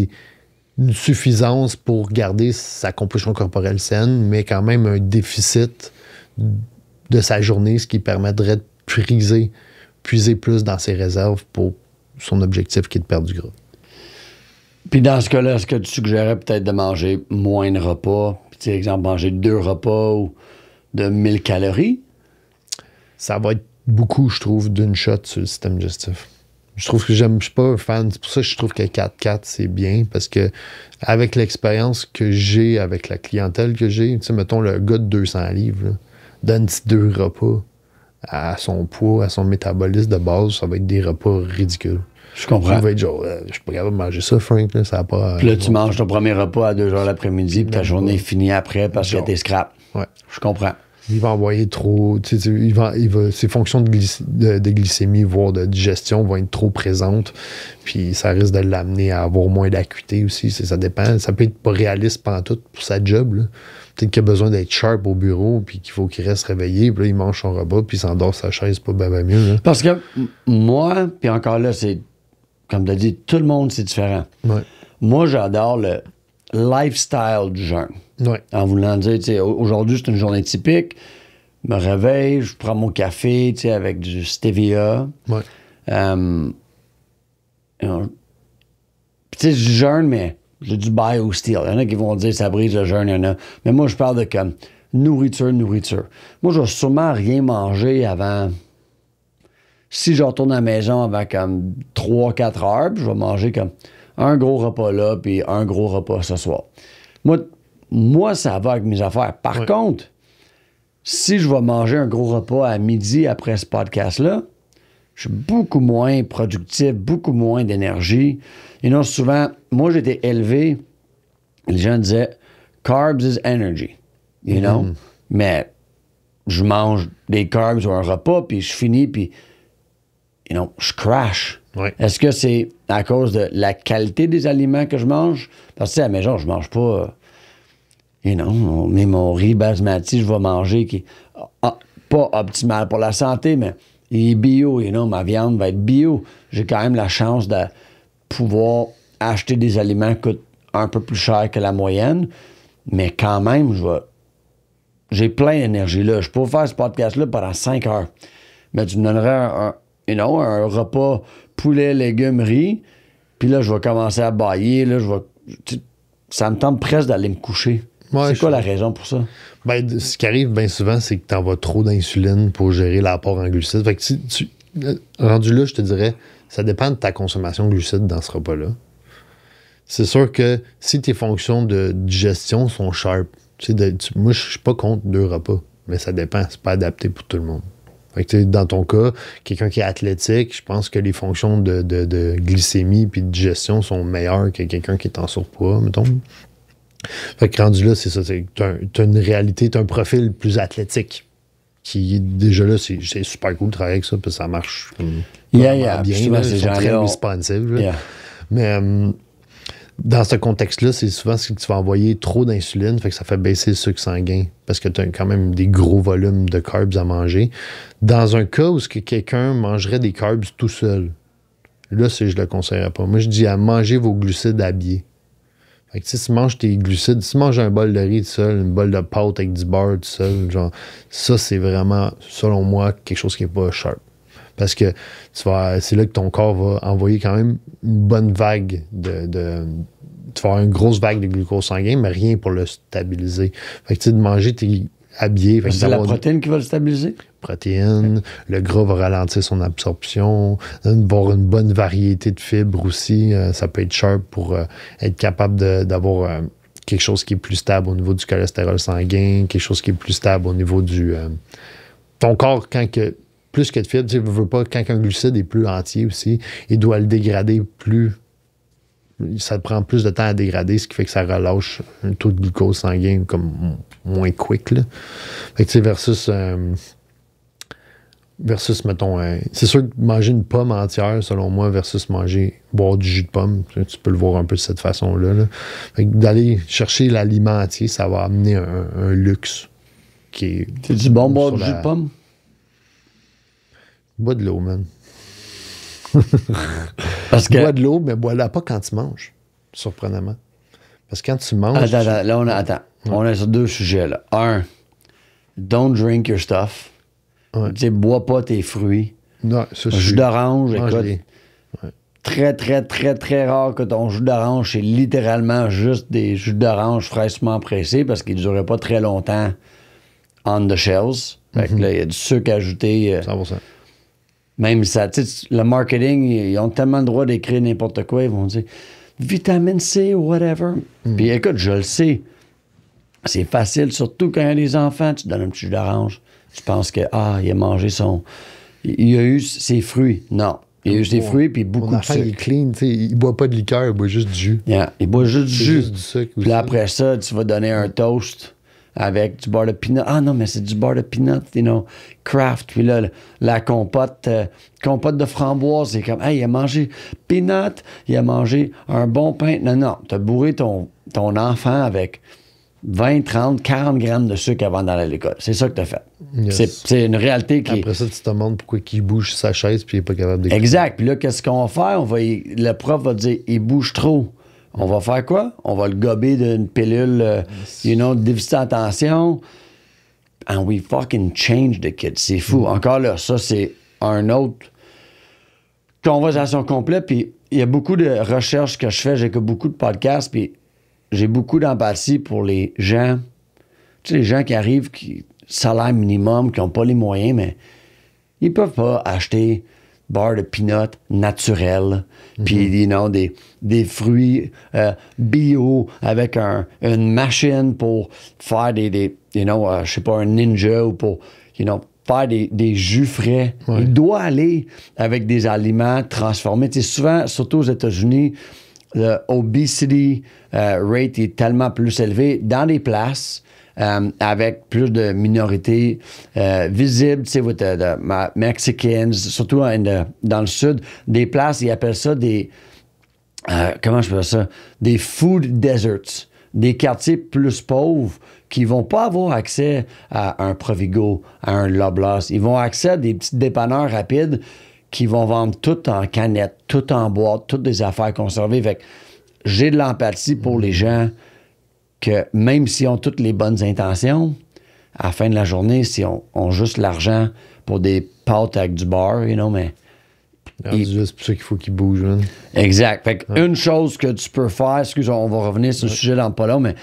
une suffisance pour garder sa composition corporelle saine, mais quand même un déficit de sa journée, ce qui permettrait de puiser plus dans ses réserves pour son objectif qui est de perdre du gras. Puis dans ce cas-là, est-ce que tu suggérais peut-être de manger moins de repas? Puis, tu sais, exemple, manger 2 repas ou de 1000 calories? Ça va être beaucoup, je trouve, d'une shot sur le système digestif. Je trouve que je suis pas un fan. C'est pour ça que je trouve que 4-4, c'est bien, parce que avec l'expérience que j'ai, avec la clientèle que j'ai, tu sais, mettons, le gars de 200 livres, là, donne 2 repas à son poids, à son métabolisme de base, ça va être des repas ridicules. Je comprends. Il va être genre, je suis pas capable de manger ça, Frank, là, ça va pas... Puis là, tu manges ton premier repas à 2 heures l'après-midi, puis ta journée est finie après parce que Genre. t'es scrap. Ouais. Je comprends. Il va envoyer trop... Tu sais, ses fonctions de glycémie, voire de digestion, vont être trop présentes. Puis ça risque de l'amener à avoir moins d'acuité aussi. Ça dépend. Ça peut être pas réaliste pantoute pour sa job, là. Peut-être qu'il a besoin d'être sharp au bureau, puis qu'il faut qu'il reste réveillé. Puis là, il mange son repas, puis il s'endort sa chaise, pas ben mieux, là. Parce que moi, puis encore là, c'est... Comme tu as dit, tout le monde, c'est différent. Ouais. Moi, j'adore le lifestyle du jeûne. Ouais. En voulant dire, tu sais, aujourd'hui, c'est une journée typique. Je me réveille, je prends mon café, tu sais, avec du stevia. Ouais. Tu sais, je jeûne, mais j'ai du bio-steel. Il y en a qui vont dire ça brise le jeûne, il y en a. Mais moi, je parle de comme nourriture. Moi, je vais sûrement rien manger avant... Si je retourne à la maison avant comme 3-4 heures, puis je vais manger comme un gros repas là, puis un gros repas ce soir. Moi, ça va avec mes affaires. Par contre, si je vais manger un gros repas à midi après ce podcast-là, je suis beaucoup moins productif, beaucoup moins d'énergie. Et non, souvent, moi, j'ai été élevé, les gens disaient « carbs is energy », you know? Mais je mange des carbs ou un repas, puis je finis, puis je crash. Ouais. Est-ce que c'est à cause de la qualité des aliments que je mange? Parce que, tu sais, à la maison, je mange pas, mais mon riz basmati, je vais manger qui est pas optimal pour la santé, mais il est bio, ma viande va être bio. J'ai quand même la chance de pouvoir acheter des aliments qui coûtent un peu plus cher que la moyenne, mais quand même, j'ai plein d'énergie là. Je peux faire ce podcast-là pendant 5 heures. Mais tu me donnerais un repas poulet, légumes, riz, puis là, je vais commencer à bailler, là, ça me tente presque d'aller me coucher. Ouais, c'est quoi la raison pour ça? Ben, ce qui arrive bien souvent, c'est que tu envoies trop d'insuline pour gérer l'apport en glucides. Fait que rendu là, je te dirais, ça dépend de ta consommation de glucides dans ce repas-là. C'est sûr que si tes fonctions de digestion sont sharp, moi, je suis pas contre 2 repas, mais ça dépend, c'est pas adapté pour tout le monde. Fait que, dans ton cas, quelqu'un qui est athlétique, je pense que les fonctions de glycémie puis de digestion sont meilleures que quelqu'un qui est en surpoids, mettons. Fait que rendu là, c'est ça. T'as une réalité, t'as un profil plus athlétique. Qui, déjà là, c'est super cool de travailler avec ça, puis ça marche bien. Là, ils sont très responsive. Yeah. Mais dans ce contexte-là, c'est souvent ce que tu vas envoyer trop d'insuline, fait que ça fait baisser le sucre sanguin, parce que tu as quand même des gros volumes de carbs à manger. Dans un cas où quelqu'un mangerait des carbs tout seul, là, je le conseillerais pas. Moi, je dis à manger vos glucides habillés. Fait que si tu manges tes glucides, si tu manges un bol de riz tout seul, une bol de pâte avec du beurre tout seul, genre, ça, c'est vraiment, selon moi, quelque chose qui n'est pas sharp. Parce que c'est là que ton corps va envoyer quand même une bonne vague tu vas avoir une grosse vague de glucose sanguin, mais rien pour le stabiliser. Fait que tu sais, de manger tes habillés. C'est la protéine qui va le stabiliser? Protéines, le gras va ralentir son absorption, avoir une bonne variété de fibres aussi, ça peut être sharp pour être capable d'avoir quelque chose qui est plus stable au niveau du cholestérol sanguin, quelque chose qui est plus stable au niveau du... ton corps, plus que de fibres, tu ne veux pas, quand un glucide est plus entier aussi, il doit le dégrader plus... Ça te prend plus de temps à dégrader, ce qui fait que ça relâche un taux de glucose sanguin comme moins quick, là. Fait que tu sais, versus, mettons, c'est sûr que manger une pomme entière, selon moi, versus boire du jus de pomme, tu peux le voir un peu de cette façon-là. Là. Fait que d'aller chercher l'aliment entier, ça va amener un luxe qui est... C'est du bon boire du jus de pomme? Bois de l'eau, man. Parce que... Bois de l'eau, mais bois-la pas quand tu manges, surprenamment. Parce que quand tu manges... Attends, on est sur 2 sujets, là. 1, don't drink your stuff. Ouais. Tu sais, bois pas tes fruits. Non, ça, jus d'orange, écoute. Ouais. Très, très, très, très rare que ton jus d'orange, c'est littéralement juste des jus d'orange fraîchement pressés parce qu'ils ne duraient pas très longtemps on the shelves. Fait que là, il y a du sucre ajouté. 100%. Même ça, tu sais, le marketing, ils ont tellement le droit d'écrire n'importe quoi. Ils vont dire vitamine C ou whatever. Puis écoute, je le sais. C'est facile, surtout quand il y a des enfants. Tu donnes un petit jus d'orange. Tu penses que, il a mangé il a eu ses fruits. Non. Il a eu ses fruits, puis beaucoup de sucre. Il est clean, tu sais. Il boit pas de liqueur, il boit juste du jus. Yeah, il boit juste du jus. Juste du sucre. Puis là, après ça, tu vas donner un toast avec du beurre de peanut. Ah non, mais c'est du beurre de peanut, craft. Puis là, la compote de framboise, c'est comme, il a mangé peanut, il a mangé un bon pain. Non, t'as bourré ton enfant avec 20, 30, 40 grammes de sucre avant d'aller à l'école. C'est ça que t'as fait. Yes. C'est une réalité qui... Après ça, tu te demandes pourquoi il bouge sa chaise puis il n'est pas capable d'écouter. Exact. Puis là, qu'est-ce qu'on va faire? Le prof va dire, il bouge trop. On va faire quoi? On va le gober d'une pilule, de déficit d'attention. And we fucking change the kid. C'est fou. Encore là, ça, c'est un autre conversation complète. Puis il y a beaucoup de recherches que je fais. J'écoute beaucoup de podcasts. Puis j'ai beaucoup d'empathie pour les gens. Tu sais, les gens qui arrivent, salaire minimum, qui n'ont pas les moyens, mais ils peuvent pas acheter beurre de peanut naturel, puis des fruits bio avec une machine pour faire je sais pas, un ninja ou pour, faire des jus frais. Ouais. Il doit aller avec des aliments transformés. Tu sais, souvent, surtout aux États-Unis, le obesity rate est tellement plus élevé dans des places avec plus de minorités visibles, tu sais, de Mexicans, surtout dans le sud, des places, ils appellent ça comment je peux dire ça? Des food deserts, des quartiers plus pauvres qui vont pas avoir accès à un Provigo, à un Loblaws. Ils vont avoir accès à des petits dépanneurs rapides qui vont vendre tout en canette, tout en boîte, toutes des affaires conservées. Fait j'ai de l'empathie pour les gens que même s'ils ont toutes les bonnes intentions, à la fin de la journée, s'ils ont juste l'argent pour des pâtes avec du beurre, mais... C'est pour ça qu'il faut qu'ils bougent. Man. Exact. Fait une chose que tu peux faire, excuse, on va revenir sur le sujet dans pas long, mais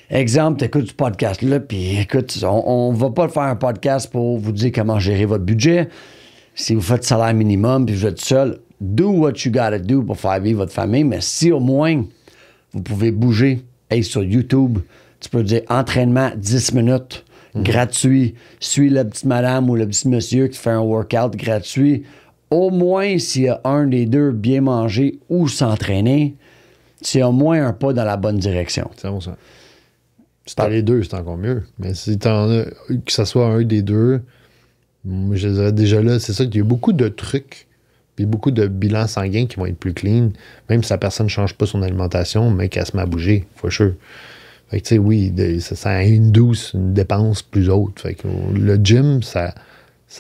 exemple, tu écoutes ce podcast-là, puis écoute, on va pas faire un podcast pour vous dire comment gérer votre budget. Si vous faites salaire minimum, puis vous êtes seul, do what you gotta do pour faire vivre votre famille, mais si au moins vous pouvez bouger, sur YouTube, tu peux dire entraînement 10 minutes, gratuit, suis la petite madame ou le petit monsieur qui fait un workout gratuit. Au moins, s'il y a un des deux bien manger ou s'entraîner, c'est au moins un pas dans la bonne direction. C'est bon, ça. Si t'as les deux, c'est encore mieux. Mais si t'en as, que ce soit un des deux, moi, je dirais déjà là, c'est ça qu'il y a beaucoup de trucs, puis beaucoup de bilans sanguins qui vont être plus clean, même si la personne ne change pas son alimentation, mais qu'elle se met à bouger, for sure. Fait que, tu sais, oui, ça a une douce, une dépense plus haute. Fait que le gym, ça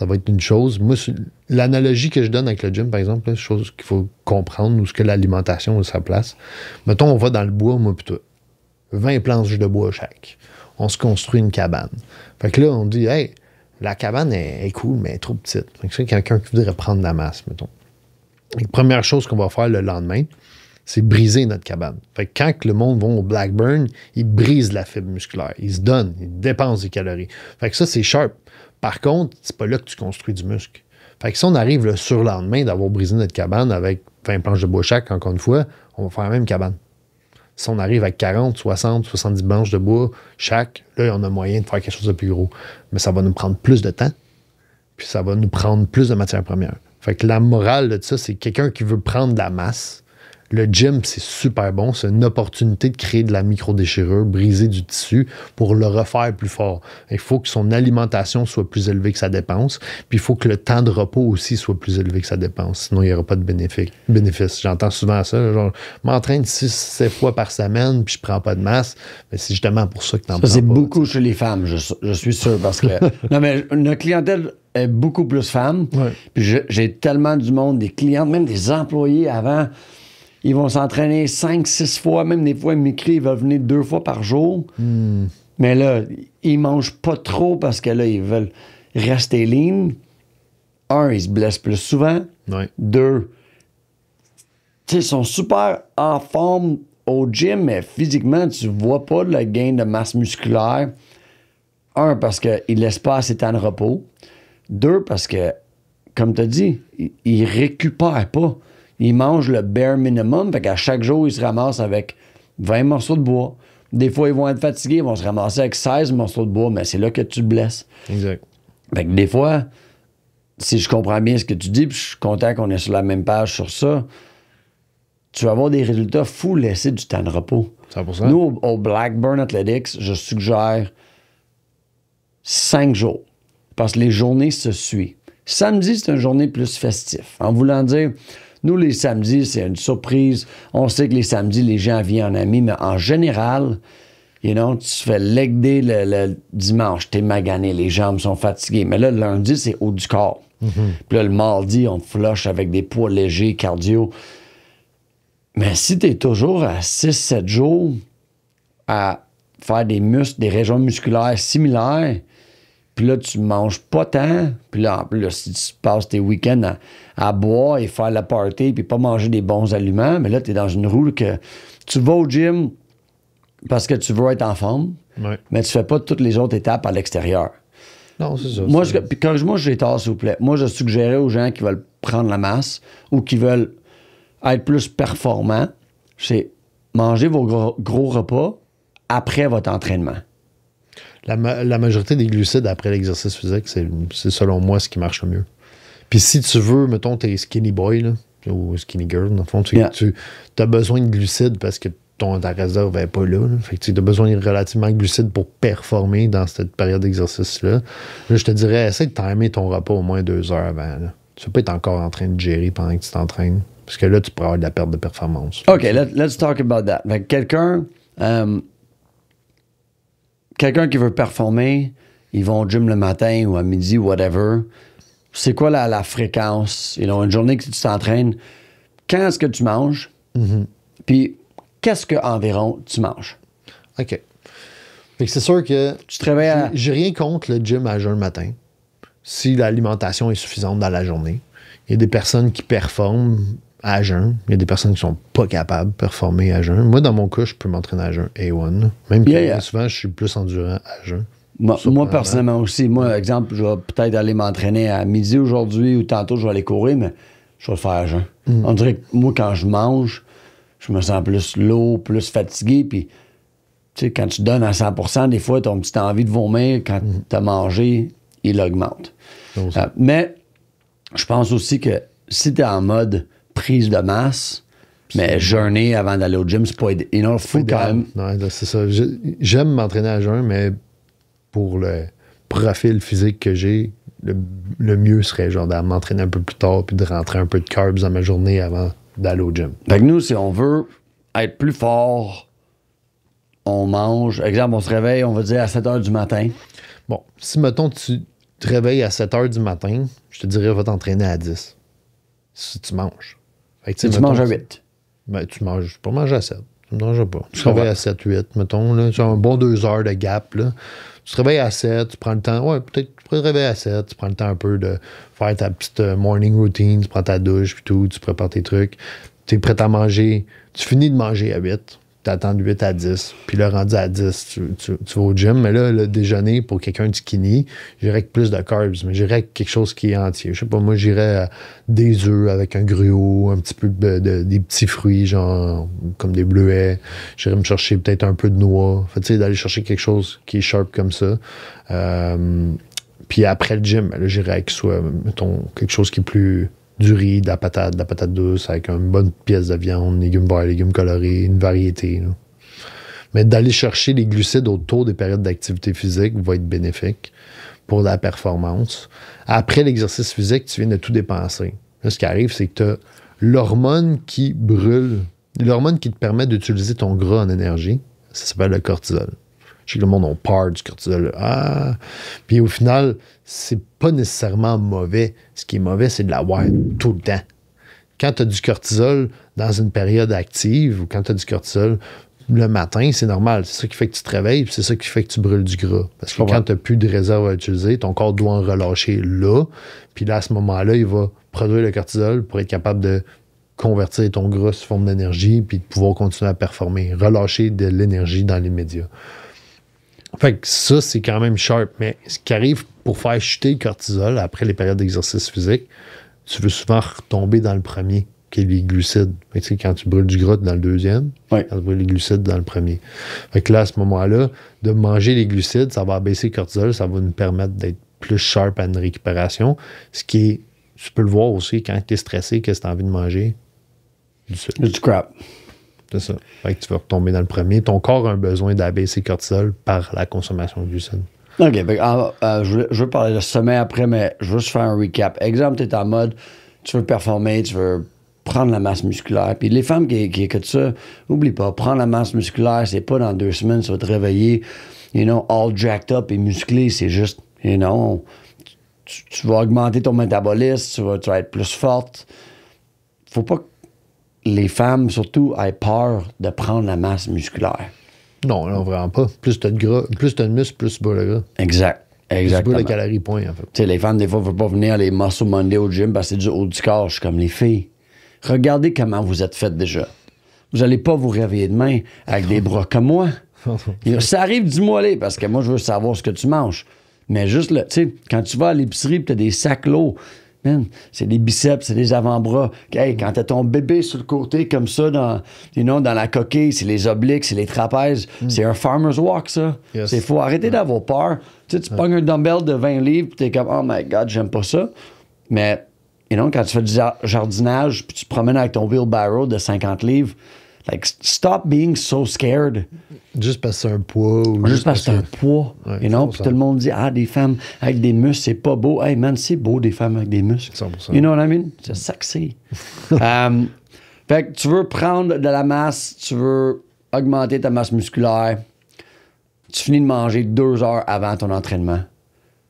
va être une chose. Moi, l'analogie que je donne avec le gym, par exemple, là, chose qu'il faut comprendre, où ce que l'alimentation a sa place. Mettons, on va dans le bois, moi, plutôt. 20 planches de bois chaque. On se construit une cabane. Fait que là, on dit, hey, la cabane est cool, mais elle est trop petite. Fait que c'est quelqu'un qui voudrait prendre de la masse, mettons. La première chose qu'on va faire le lendemain, c'est briser notre cabane. Fait que quand le monde va au Blackburn, ils brisent la fibre musculaire. Ils se donnent, ils dépensent des calories. Fait que ça, c'est sharp. Par contre, c'est pas là que tu construis du muscle. Fait que si on arrive le surlendemain d'avoir brisé notre cabane avec 20 planches de bois chaque, encore une fois, on va faire la même cabane. Si on arrive avec 40, 60, 70 planches de bois chaque, là, on a moyen de faire quelque chose de plus gros. Mais ça va nous prendre plus de temps, puis ça va nous prendre plus de matières premières. Fait que la morale de ça, c'est quelqu'un qui veut prendre de la masse. Le gym, c'est super bon. C'est une opportunité de créer de la microdéchirure, briser du tissu pour le refaire plus fort. Il faut que son alimentation soit plus élevée que sa dépense. Puis il faut que le temps de repos aussi soit plus élevé que sa dépense. Sinon, il n'y aura pas de bénéfice. J'entends souvent ça. Genre, je m'entraîne 6-7 fois par semaine, puis je prends pas de masse. Mais c'est justement pour ça que t'en prends pas. Ça, c'est beaucoup chez les femmes, je suis sûr. Parce que non, mais notre clientèle est beaucoup plus femme. Ouais. Puis j'ai tellement du monde, des clientes, même des employés avant... Ils vont s'entraîner 5-6 fois, même des fois, ils m'écrivent, ils veulent venir 2 fois par jour. Mais là, ils mangent pas trop parce que là, ils veulent rester lean. 1, ils se blessent plus souvent. Ouais. 2, ils sont super en forme au gym, mais physiquement, tu vois pas le gain de masse musculaire. 1, parce qu'ils laissent pas assez de temps de repos. 2, parce que, comme tu as dit, ils récupèrent pas. Ils mangent le bare minimum, fait qu'à chaque jour, ils se ramassent avec 20 morceaux de bois. Des fois, ils vont être fatigués, ils vont se ramasser avec 16 morceaux de bois, mais c'est là que tu te blesses. Exact. Fait que des fois, si je comprends bien ce que tu dis, puis je suis content qu'on est sur la même page sur ça, tu vas avoir des résultats fous, laisser du temps de repos. 100%. Nous, au Blackburn Athletics, je suggère 5 jours, parce que les journées se suivent. Samedi, c'est une journée plus festive. En voulant dire... Nous, les samedis, c'est une surprise. On sait que les samedis, les gens viennent en amis, mais en général, tu fais leg day le dimanche, t'es magané, les jambes sont fatiguées. Mais là, le lundi, c'est haut du corps. Puis là, le mardi, on te flush avec des poids légers, cardio. Mais si t'es toujours à 6-7 jours à faire des muscles, des régions musculaires similaires, puis là, tu manges pas tant. Puis là, en plus, si tu passes tes week-ends à boire et faire la party puis pas manger des bons aliments, mais là, tu es dans une roue que tu vas au gym parce que tu veux être en forme, mais tu fais pas toutes les autres étapes à l'extérieur. Non, c'est ça. Moi, corrige-moi, j'ai tort, s'il vous plaît. Moi, je suggérais aux gens qui veulent prendre la masse ou qui veulent être plus performants, c'est manger vos gros repas après votre entraînement. La majorité des glucides après l'exercice physique, c'est selon moi ce qui marche le mieux. Puis si tu veux, mettons, t'es skinny boy là, ou skinny girl, dans le fond, tu as besoin de glucides parce que ta réserve n'est pas là. Fait que tu as besoin de relativement de glucides pour performer dans cette période d'exercice-là. Là, je te dirais, essaie de timer ton repas au moins 2 heures avant. Là. Tu ne peux pas être encore en train de gérer pendant que tu t'entraînes. Parce que là, tu pourras avoir de la perte de performance. OK, let's talk about that. Fait que quelqu'un qui veut performer, ils vont au gym le matin ou à midi, whatever. C'est quoi la fréquence? Une journée que tu t'entraînes, quand est-ce que tu manges? Puis qu'est-ce que environ tu manges? OK. Fait que c'est sûr que Tu te réveilles à... j'ai rien contre le gym à jeun le matin si l'alimentation est suffisante dans la journée. Il y a des personnes qui performent à jeun. Il y a des personnes qui sont pas capables de performer à jeun. Moi, dans mon cas, je peux m'entraîner à jeun A1. Même que souvent, je suis plus endurant à jeun. Moi, personnellement aussi. Moi, exemple, je vais peut-être aller m'entraîner à midi aujourd'hui ou tantôt, je vais aller courir, mais je vais le faire à jeun. On dirait que moi, quand je mange, je me sens plus lourd, plus fatigué. Puis, tu sais, quand tu donnes à 100%, des fois, ton petite envie de vomir, quand tu as mangé, il augmente. Mais je pense aussi que si tu es en mode prise de masse, mais jeûner avant d'aller au gym, c'est pas... faut quand même... Non, c'est ça. J'aime m'entraîner à jeun, mais pour le profil physique que j'ai, le mieux serait genre de m'entraîner un peu plus tard puis de rentrer un peu de carbs dans ma journée avant d'aller au gym. Fait que nous, si on veut être plus fort, on mange. Exemple, on se réveille, on va dire à 7 h du matin. Bon, si, mettons, tu te réveilles à 7 h du matin, je te dirais, va t'entraîner à 10. Si tu manges. Fait que, si tu manges à 8. Ben, tu manges pas manger à 7. Tu ne manges pas. Tu te réveilles à 7, 8, mettons. Là, tu as un bon 2 heures de gap. Là. Tu te réveilles à 7, tu prends le temps. Ouais, peut-être tu pourrais te réveiller à 7. Tu prends le temps un peu de faire ta petite morning routine. Tu prends ta douche, puis tout. Tu prépares tes trucs. Tu es prêt à manger. Tu finis de manger à 8. Tu attends de 8 à 10. Puis là, rendu à 10, tu vas au gym. Mais là, le déjeuner, pour quelqu'un de skinny, j'irais avec plus de carbs. Mais j'irais avec quelque chose qui est entier. Je sais pas, moi, j'irais des œufs avec un gruau, un petit peu des petits fruits, genre comme des bleuets. J'irais me chercher peut-être un peu de noix. Fait, tu sais, d'aller chercher quelque chose qui est sharp comme ça. Puis après le gym, là, j'irais avec soit, mettons, quelque chose qui est plus... du riz, de la patate douce, avec une bonne pièce de viande, légumes verts, légumes colorés, une variété. Là. Mais d'aller chercher les glucides autour des périodes d'activité physique va être bénéfique pour la performance. Après l'exercice physique, tu viens de tout dépenser. Là, ce qui arrive, c'est que tu as l'hormone qui brûle, l'hormone qui te permet d'utiliser ton gras en énergie. Ça s'appelle le cortisol. Je sais que le monde a peur du cortisol. Puis au final, c'est pas nécessairement mauvais. Ce qui est mauvais, c'est de l'avoir tout le temps. Quand tu as du cortisol dans une période active ou quand tu as du cortisol le matin, c'est normal. C'est ça qui fait que tu te réveilles puis c'est ça qui fait que tu brûles du gras. Parce que quand tu n'as plus de réserve à utiliser, ton corps doit en relâcher là. Puis là, à ce moment-là, il va produire le cortisol pour être capable de convertir ton gras sous forme d'énergie puis de pouvoir continuer à performer. Relâcher de l'énergie dans l'immédiat. Fait que ça, c'est quand même sharp. Mais ce qui arrive pour faire chuter le cortisol après les périodes d'exercice physique, tu veux souvent retomber dans le premier, qui est les glucides. Fait que, quand tu brûles du gras, dans le deuxième. Oui. Quand tu brûles les glucides, dans le premier. Fait que là, à ce moment-là, de manger les glucides, ça va abaisser le cortisol, ça va nous permettre d'être plus sharp à une récupération. Ce qui est, tu peux le voir aussi, quand tu es stressé, qu'est-ce que tu as envie de manger? Du sucre. Du crap. C'est ça. Fait que tu vas retomber dans le premier. Ton corps a un besoin d'abaisser le cortisol par la consommation de glucides. OK. Je veux parler de sommeil après, mais je veux juste faire un recap. Exemple, tu es en mode, tu veux performer, tu veux prendre la masse musculaire. Puis les femmes qui écoutent ça, oublie pas, prendre la masse musculaire, c'est pas dans 2 semaines, tu vas te réveiller, all jacked up et musclé. C'est juste, tu vas augmenter ton métabolisme, tu vas être plus forte. Faut pas que les femmes, surtout, aient peur de prendre la masse musculaire. Non, vraiment pas. Plus tu as de gras, plus tu as de muscle, plus tu bats le gras. Exactement. Plus tu bats le calorie point, en fait. Tu sais, les femmes, des fois, ne veulent pas venir les Muscle Monday au gym parce que c'est du haut du corps. Je suis comme les filles. Regardez comment vous êtes faites déjà. Vous n'allez pas vous réveiller demain avec des bras comme moi. Ça arrive, dis-moi les, parce que moi, je veux savoir ce que tu manges. Mais juste, tu sais, quand tu vas à l'épicerie et tu as des sacs lourds, c'est des biceps, c'est des avant-bras. Hey, quand t'as ton bébé sur le côté comme ça, dans la coquille, c'est les obliques, c'est les trapèzes. C'est un farmer's walk, ça. Yes. C'est faut arrêter d'avoir peur. Tu sais, tu pognes un dumbbell de 20 livres, puis t'es comme, oh my God, j'aime pas ça. Mais, quand tu fais du jardinage, puis tu te promènes avec ton wheelbarrow de 50 livres, like, stop being so scared. Juste parce que c'est un poids. Ou juste parce que c'est un poids. Ouais, puis tout le monde dit, des femmes avec des muscles, c'est pas beau. Hey man, c'est beau des femmes avec des muscles. 100%. You know what I mean? C'est sexy. Fait que tu veux prendre de la masse, tu veux augmenter ta masse musculaire, tu finis de manger 2 heures avant ton entraînement.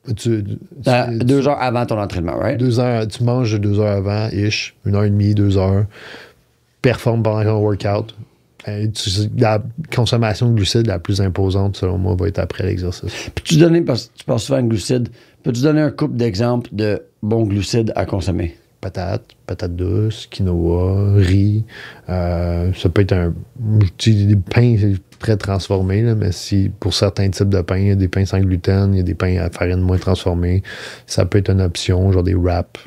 2 heures avant ton entraînement, right? 2 heures, tu manges 2 heures avant, 1h30, 2 heures. Performe pendant ton workout. La consommation de glucides la plus imposante, selon moi, va être après l'exercice. Peux-tu donner, parce que tu penses souvent à glucides, peux-tu donner un couple d'exemples de bons glucides à consommer? Patates douces, quinoa, riz. Ça peut être des pains très transformés, là, mais si pour certains types de pains, il y a des pains sans gluten, il y a des pains à farine moins transformée, ça peut être une option, genre des wraps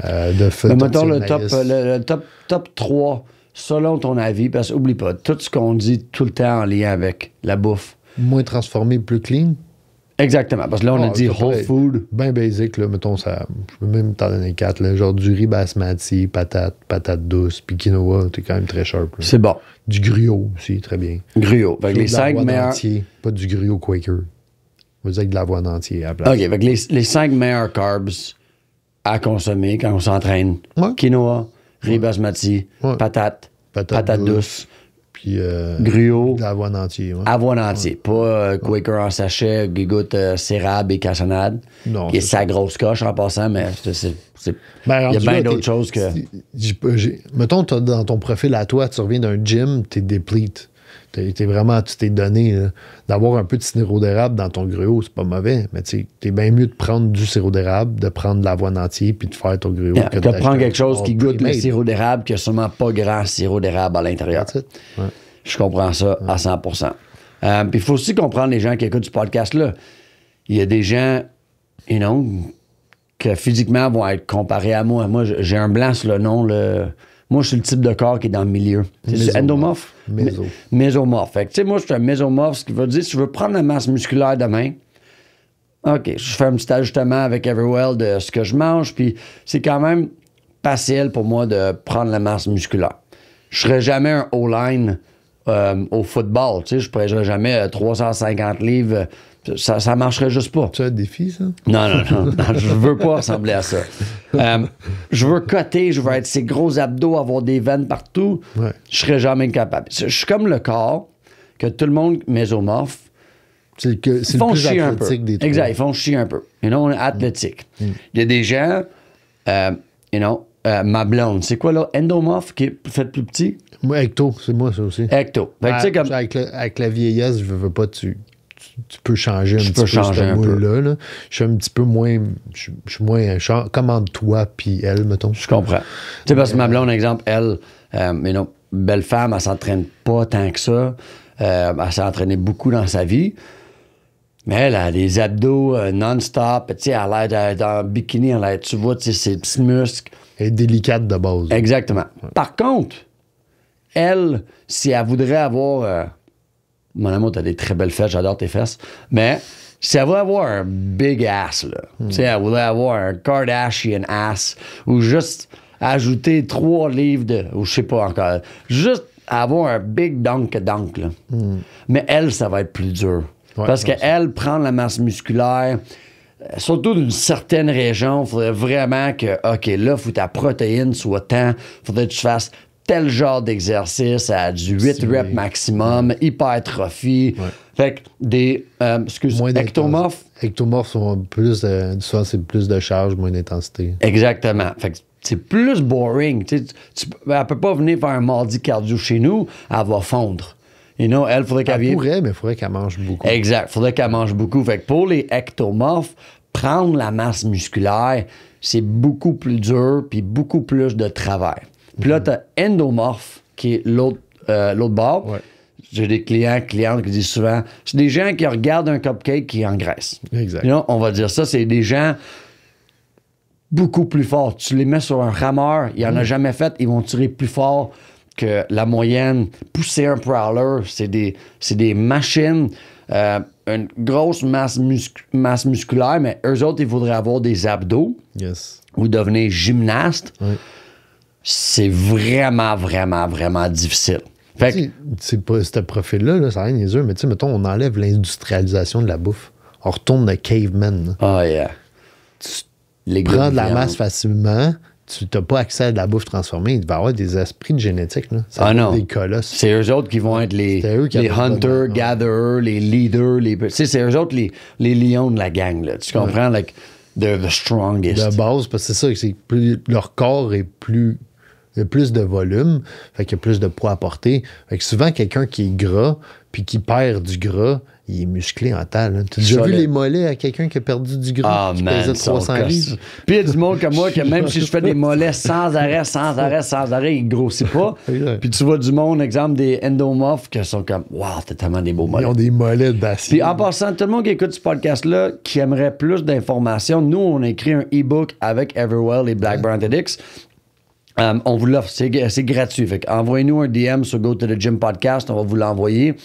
de feu. Mettons le top 3, selon ton avis, parce qu'oublie pas, tout ce qu'on dit tout le temps en lien avec la bouffe. Moins transformé, plus clean. Exactement, parce que là, on a dit whole food. Bien basic, là, mettons ça. Je peux même t'en donner 4, là, genre du riz basmati, patates douces, puis quinoa, t'es quand même très sharp. Là. C'est bon. Du gruau aussi, très bien. Gruau. Fait que les 5 meilleurs. Entier, pas du gruau Quaker. On va dire avec de l'avoine entier à la place. OK, fait que les 5 meilleurs carbs à consommer quand on s'entraîne. Ouais. Quinoa, riz basmati, Ouais. patates douces. Puis gruau. de l'avoine entier. Ouais. Avoine entier. Pas Quaker en sachet, qui goûte sérable et cassonade. Non. Qui est sa grosse coche en passant, mais c'est Ben, il y a bien d'autres choses que. Mettons, dans ton profil à toi, tu reviens d'un gym, t'es déplete. Tu t'es donné. Là. D'avoir un peu de sirop d'érable dans ton gruau, c'est pas mauvais. Mais t'es bien mieux de prendre du sirop d'érable, de prendre de l'avoine entier puis de faire ton gruau. Que de prendre quelque chose qui goûte le sirop d'érable, qui a sûrement pas grand sirop d'érable à l'intérieur. Ouais. Je comprends ça à 100%. Puis il faut aussi comprendre les gens qui écoutent ce podcast-là. Il y a des gens, que physiquement vont être comparés à moi. Moi, j'ai un blanc sur le nom. Moi, je suis le type de corps qui est dans le milieu. C'est endomorphe? Mésomorphe. Fait que, tu sais, moi, je suis un mésomorphe, ce qui veut dire, si je veux prendre la masse musculaire demain, OK, je fais un petit ajustement avec Everwell de ce que je mange, puis c'est quand même facile pour moi de prendre la masse musculaire. Je serais jamais un O-line au football, tu sais, je ne pèserais jamais 350 livres. Ça marcherait juste pas. Tu as un défi, ça? Non, je veux pas ressembler à ça. Je veux coter, je veux être ces gros abdos, avoir des veines partout. Ouais. Je serais jamais capable. Je suis comme le corps que tout le monde mésomorphe. C'est le plus athlétique des trois. Exact, ils font chier un peu. On est athlétique. Il y a des gens, ma blonde, c'est quoi là? Endomorphe qui est fait plus petit? Moi, ecto, c'est moi ça aussi. Ecto. Fait que, comme... avec la vieillesse, je veux pas, tu peux changer un petit peu ce moule-là. Je suis un petit peu moins... Je suis moins... Comme entre toi puis elle, mettons. Je comprends. Tu sais, parce que ma blonde, exemple, elle, belle femme, elle s'entraîne pas tant que ça. Elle s'est entraînée beaucoup dans sa vie. Mais elle a des abdos non-stop. Tu sais, elle a l'air dans le bikini, tu vois, tu sais, ses petits muscles. Elle est délicate de base. Exactement. Ouais. Par contre, elle, si elle voudrait avoir... mon amour, t'as des très belles fesses, j'adore tes fesses. Mais si elle voulait avoir un big ass, là, tu sais, elle voulait avoir un Kardashian ass, ou juste ajouter 3 livres ou je sais pas encore, juste avoir un big dunk, là. Mais elle, ça va être plus dur. Ouais, parce qu'elle prend la masse musculaire, surtout d'une certaine région, il faudrait vraiment que, OK, là, il faut que ta protéine soit tant, il faudrait que tu fasses tel genre d'exercice à du 8 reps maximum, hypertrophie. Ouais. Fait que des ectomorphes. Ectomorphes sont souvent c'est plus de charge, moins d'intensité. Exactement. Fait que c'est plus boring. Elle peut pas venir faire un mardi cardio chez nous, elle va fondre. Elle faudrait qu'elle vienne. Elle pourrait, mais il faudrait qu'elle mange beaucoup. Exact. Il faudrait qu'elle mange beaucoup. Fait que pour les ectomorphes, prendre la masse musculaire, c'est beaucoup plus dur puis beaucoup plus de travail. Puis là, tu as endomorphe, qui est l'autre bord. Ouais. J'ai des clientes qui disent souvent, c'est des gens qui regardent un cupcake qui engraisse. Exact. On va dire ça, c'est des gens beaucoup plus forts. Tu les mets sur un rameur, il en a jamais fait, ils vont tirer plus fort que la moyenne. Pousser un prowler, c'est des machines, une grosse masse musculaire, mais eux autres, ils voudraient avoir des abdos ou devenir gymnaste. Oui. C'est vraiment, vraiment, vraiment difficile. Fait c'est pas ce profil-là, là, ça n'a rien niaiseux, mais tu sais, mettons, on enlève l'industrialisation de la bouffe. On retourne le caveman. Ah, yeah. Tu prends de la masse facilement, tu n'as pas accès à de la bouffe transformée. Il va y avoir des esprits de génétique. Là. Ça non. Des colosses. C'est eux autres qui vont être les hunters, gatherers, les leaders. C'est eux autres les lions de la gang. Là. Tu comprends? Like, they're the strongest. De base, parce que c'est ça, leur corps est plus Il y a plus de volume, fait qu'il y a plus de poids à porter. Fait que souvent, quelqu'un qui est gras, puis qui perd du gras, il est musclé en temps. Tu as déjà vu les mollets à quelqu'un qui a perdu du gras, qui pesait 300 livres? Puis il y a du monde comme moi que même si je fais des mollets sans arrêt, il grossit pas. Puis tu vois du monde, exemple, des endomorphes qui sont comme, wow, t'as tellement des beaux mollets. Ils ont des mollets d'acier. Puis en passant, tout le monde qui écoute ce podcast-là, qui aimerait plus d'informations, nous, on a écrit un e-book avec Everwell et Black Burn Athletics. On vous l'offre, c'est gratuit. Fait envoyez-nous un DM sur Go to the Gym Podcast, on va vous l'envoyer.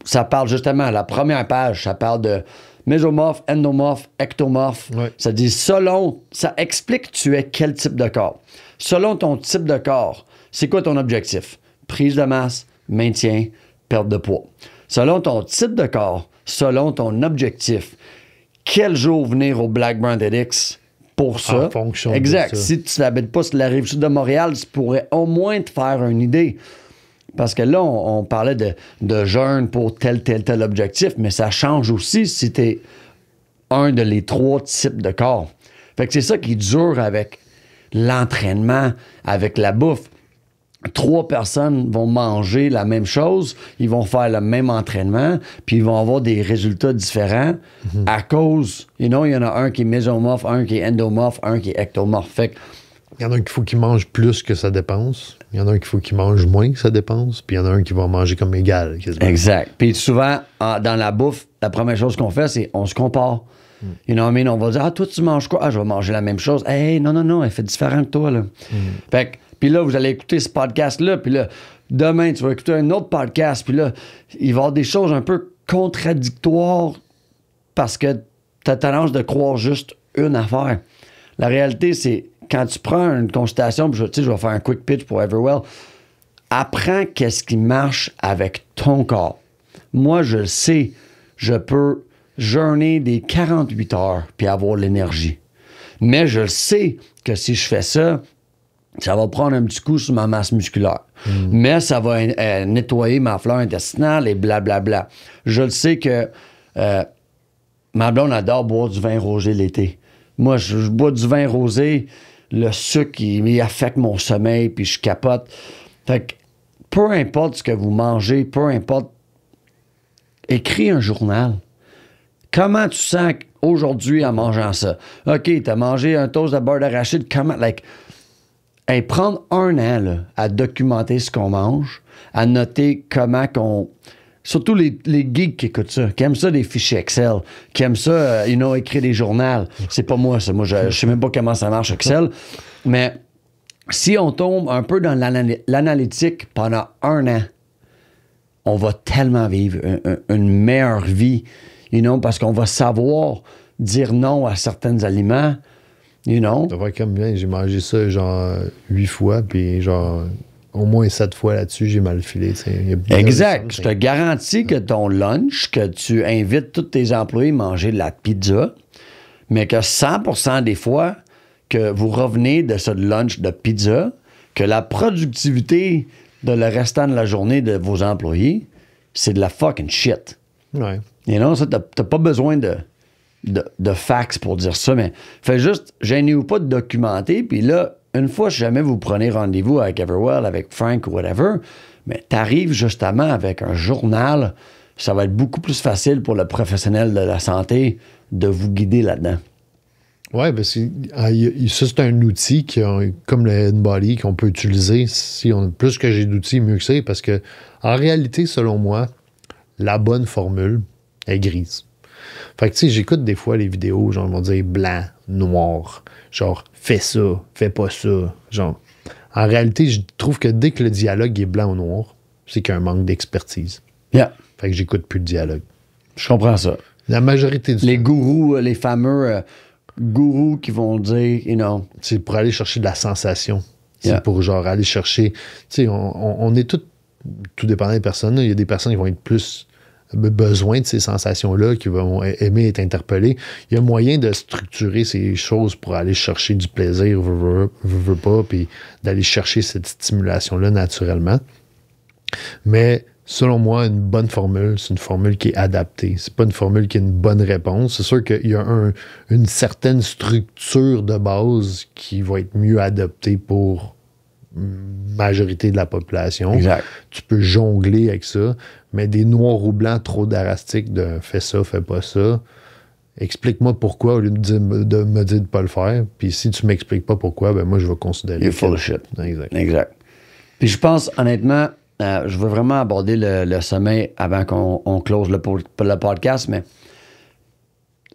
Ça parle justement, la première page, ça parle de mésomorphe, endomorphe, ectomorphe. Ouais. Ça dit ça explique tu es quel type de corps. Selon ton type de corps, c'est quoi ton objectif? Prise de masse, maintien, perte de poids. Selon ton type de corps, selon ton objectif, quel jour venir au Black Burn Athletics pour ça? En fonction exact. de ça. Si tu n'habites pas sur la rive sud de Montréal, tu pourrais au moins te faire une idée. Parce que là, on parlait de jeûne pour tel objectif, mais ça change aussi si tu es un de les 3 types de corps. Fait que c'est ça qui est dur avec l'entraînement, avec la bouffe. 3 personnes vont manger la même chose, ils vont faire le même entraînement, puis ils vont avoir des résultats différents à cause, il y en a un qui est mésomorphe, un qui est endomorphe, un qui est ectomorphe. Fait que il y en a un qu'il faut qu'il mange plus que ça dépense. Il y en a un qu'il faut qu'il mange moins que ça dépense. Puis il y en a un qui va manger comme égal. Quasiment. Exact. Puis souvent, dans la bouffe, la première chose qu'on fait, c'est on se compare. You know what I mean? On va dire, toi, tu manges quoi? Je vais manger la même chose. Hey, non, elle fait différent que toi, là. Fait que, puis là, vous allez écouter ce podcast-là. Puis là, demain, tu vas écouter un autre podcast. Puis là, il va y avoir des choses un peu contradictoires parce que tu as tendance de croire juste une affaire. La réalité, c'est quand tu prends une consultation, puis je vais faire un quick pitch pour Everwell, apprends qu'est-ce qui marche avec ton corps. Moi, je le sais, je peux jeûner des 48 heures puis avoir l'énergie. Mais je le sais que si je fais ça, ça va prendre un petit coup sur ma masse musculaire. Mais ça va nettoyer ma flore intestinale et blablabla. Je le sais que ma blonde adore boire du vin rosé l'été. Moi, je bois du vin rosé, le sucre, il affecte mon sommeil, puis je capote. Fait que, peu importe ce que vous mangez, peu importe, écris un journal. Comment tu sens aujourd'hui en mangeant ça? OK, t'as mangé un toast de beurre d'arachide, comment, prendre un an là, à documenter ce qu'on mange, à noter comment qu'on... Surtout les geeks qui écoutent ça, qui aiment ça des fichiers Excel, qui aiment ça, écrire des journaux. C'est pas moi, ça. Moi, je sais même pas comment ça marche, Excel. Mais si on tombe un peu dans l'analytique pendant un an, on va tellement vivre une meilleure vie, parce qu'on va savoir dire non à certains aliments, Ça va comme bien. J'ai mangé ça, genre, 8 fois, puis genre... Au moins 7 fois là-dessus, j'ai mal filé. Exact. Je te garantis que ton lunch, que tu invites tous tes employés à manger de la pizza, mais que 100% des fois que vous revenez de ce lunch de pizza, que la productivité de le restant de la journée de vos employés, c'est de la fucking shit. Ouais. Ça, t'as pas besoin de facts pour dire ça, mais fais juste, gênez-vous pas de documenter, puis là, une fois, si jamais vous prenez rendez-vous avec Everwell, avec Frank ou whatever, mais t'arrives justement avec un journal, ça va être beaucoup plus facile pour le professionnel de la santé de vous guider là-dedans. Oui, parce que ça, c'est un outil comme le InBody qu'on peut utiliser. Plus que j'ai d'outils, mieux que c'est, parce que en réalité, selon moi, la bonne formule est grise. Fait que, tu sais, j'écoute des fois les vidéos, genre, ils vont dire blanc, noir. Genre, fais ça, fais pas ça. Genre, en réalité, je trouve que dès que le dialogue est blanc ou noir, c'est qu'il y a un manque d'expertise. Yeah. Fait que j'écoute plus le dialogue. Je comprends ça. La majorité du Les gourous, les fameux gourous qui vont dire, c'est pour aller chercher de la sensation. C'est Yeah. pour, genre, aller chercher... Tu sais, on est tout dépendant des personnes. Là. Il y a des personnes qui vont être plus besoin de ces sensations-là, qui vont aimer être interpellées. Il y a moyen de structurer ces choses pour aller chercher du plaisir, veut pas, puis d'aller chercher cette stimulation-là naturellement. Mais selon moi, une bonne formule, c'est une formule qui est adaptée. C'est pas une formule qui a une bonne réponse. C'est sûr qu'il y a une certaine structure de base qui va être mieux adaptée pour majorité de la population. Exact. Tu peux jongler avec ça, mais des noirs ou blancs trop drastiques de fais ça, fais pas ça. Explique-moi pourquoi au lieu de me dire de pas le faire. Puis si tu m'expliques pas pourquoi, ben moi je vais considérer. You're full of shit. Exact. Puis je pense, honnêtement, je veux vraiment aborder le sommeil avant qu'on close le podcast, mais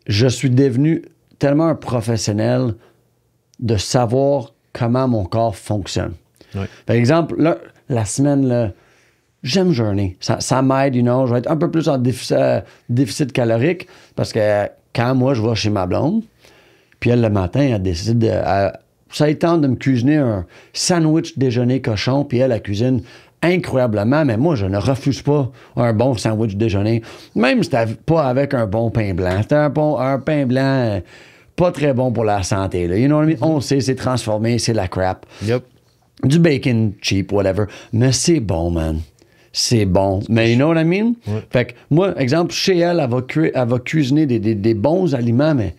je suis devenu tellement un professionnel de savoir comment mon corps fonctionne. Ouais. Par exemple, là, la semaine, là, j'aime jeûner. Ça m'aide, je vais être un peu plus en déficit calorique parce que quand moi, je vais chez ma blonde, puis elle, le matin, elle décide ça lui tente de me cuisiner un sandwich déjeuner cochon, puis elle cuisine incroyablement, mais moi, je ne refuse pas un bon sandwich déjeuner, même si c'était pas avec un bon pain blanc. C'était un pain blanc pas très bon pour la santé. Là. You know what I mean? On sait, c'est transformé, c'est la crap. Yep. Du bacon cheap, whatever. Mais c'est bon, man. C'est bon. Mais you know what I mean? Ouais. Fait que moi, exemple, chez elle, elle va cuisiner des bons aliments, mais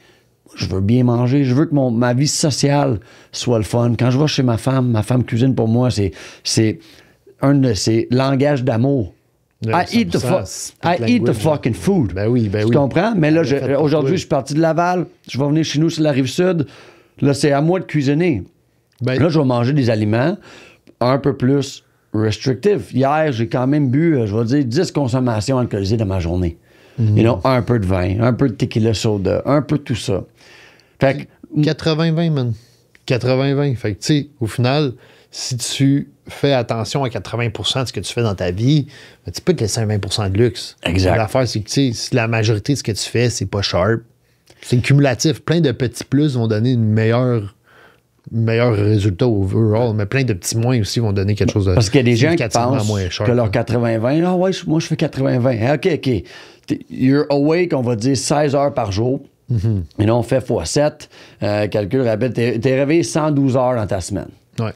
je veux bien manger. Je veux que ma vie sociale soit le fun. Quand je vais chez ma femme cuisine pour moi, c'est un de ses langages d'amour. I eat the fucking food. Ben oui. Tu comprends? Mais là, aujourd'hui, je suis parti de Laval. Je vais venir chez nous sur la Rive-Sud. Là, c'est à moi de cuisiner. Ben, Là, je vais manger des aliments un peu plus restrictifs. Hier, j'ai quand même bu, je vais dire, 10 consommations alcoolisées dans ma journée. Un peu de vin, un peu de tequila soda, un peu de tout ça. Fait que 80-20, man. 80-20. Fait que, tu sais, au final, si tu fais attention à 80% de ce que tu fais dans ta vie, ben, tu peux te laisser un 20% de luxe. Exact. L'affaire, c'est que, tu sais, si la majorité de ce que tu fais, c'est pas sharp, c'est cumulatif. Plein de petits plus vont donner une meilleur résultat overall, mais plein de petits moins aussi vont donner quelque chose de parce qu'il y a des gens qui significativement pensent moins sharp, que leur hein. 80-20, ah ouais, moi je fais 80-20. OK. You're awake, on va dire 16 heures par jour. Et là, on fait x7. Calcul rapide. T'es réveillé 112 heures dans ta semaine. Ouais.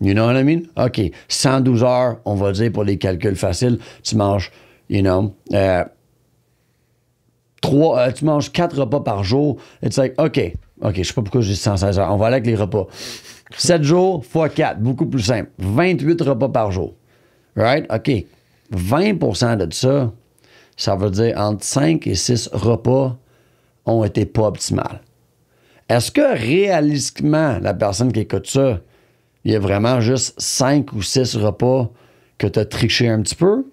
You know what I mean? OK. 112 heures, on va dire pour les calculs faciles, tu manges, tu manges 4 repas par jour. It's like, OK, je sais pas pourquoi j'ai 116 heures. On va aller avec les repas. 7 jours x 4, beaucoup plus simple. 28 repas par jour. Right? OK. 20% de ça veut dire entre 5 et 6 repas ont été pas optimales. Est-ce que réalistiquement, la personne qui écoute ça, il y a vraiment juste 5 ou 6 repas que tu as triché un petit peu?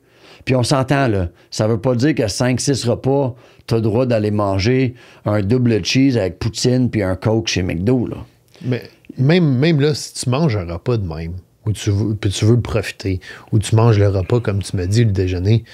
Puis on s'entend, là. Ça veut pas dire que 5-6 repas, tu as le droit d'aller manger un double cheese avec poutine puis un Coke chez McDo, là. Mais même là, si tu manges un repas de même, puis tu veux profiter, ou tu manges le repas, comme tu me dis, le déjeuner,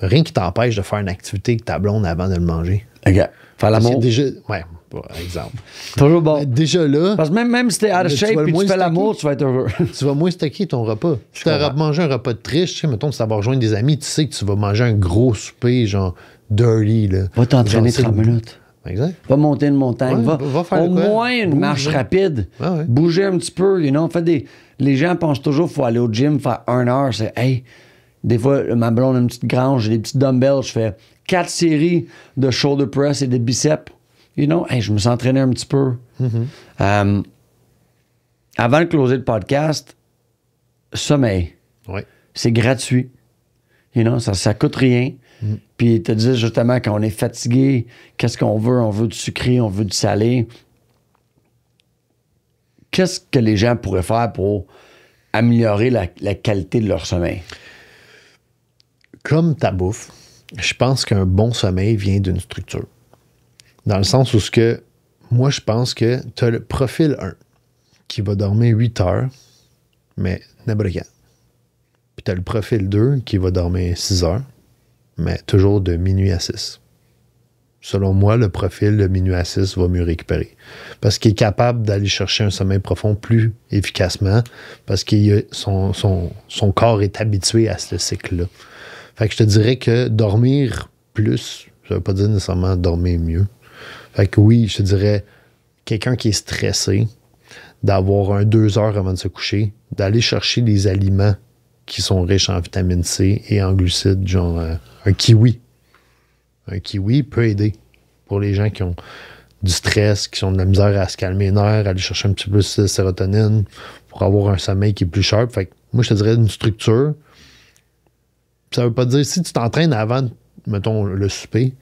rien qui t'empêche de faire une activité avec ta blonde avant de le manger. OK. Faire l'amour. Ouais, par exemple. Toujours bon. Mais déjà là... Parce que même si t'es out of shape et tu fais l'amour, tu vas être heureux. Tu vas moins stocker ton repas. Si tu as mangé un repas de triche, tu sais, mettons, ça va rejoindre des amis, tu sais que tu vas manger un gros souper, genre dirty, là. Va t'entraîner 30 minutes. Exact. Va monter une montagne. Ouais, va faire au moins une marche rapide. Ah ouais. Bouger un petit peu. Les gens pensent toujours qu'il faut aller au gym faire 1 heure. C'est, hey, des fois, ma blonde a une petite grange, j'ai des petits dumbbells. Je fais 4 séries de shoulder press et de biceps. Hey, je me suis entraîné un petit peu. Avant de closer le podcast, sommeil. Ouais. C'est gratuit. Ça coûte rien. Puis te dis justement, quand on est fatigué, qu'est-ce qu'on veut? On veut du sucré, on veut du salé. Qu'est-ce que les gens pourraient faire pour améliorer la qualité de leur sommeil? Comme ta bouffe, je pense qu'un bon sommeil vient d'une structure. Dans le sens où moi, je pense que tu as le profil 1 qui va dormir 8 heures, mais n'importe quand. Puis tu as le profil 2 qui va dormir 6 heures, mais toujours de minuit à 6. Selon moi, le profil de minuit à 6 va mieux récupérer. Parce qu'il est capable d'aller chercher un sommeil profond plus efficacement, parce que son corps est habitué à ce cycle-là. Fait que je te dirais que dormir plus, ça veut pas dire nécessairement dormir mieux. Fait que oui, je te dirais, quelqu'un qui est stressé, d'avoir un 2 heures avant de se coucher, d'aller chercher des aliments qui sont riches en vitamine C et en glucides, genre un kiwi. Un kiwi peut aider pour les gens qui ont du stress, qui ont de la misère à se calmer les nerfs, aller chercher un petit peu plus de sérotonine pour avoir un sommeil qui est plus sharp. Fait que moi, je te dirais une structure. Ça veut pas dire, si tu t'entraînes avant, mettons, le souper,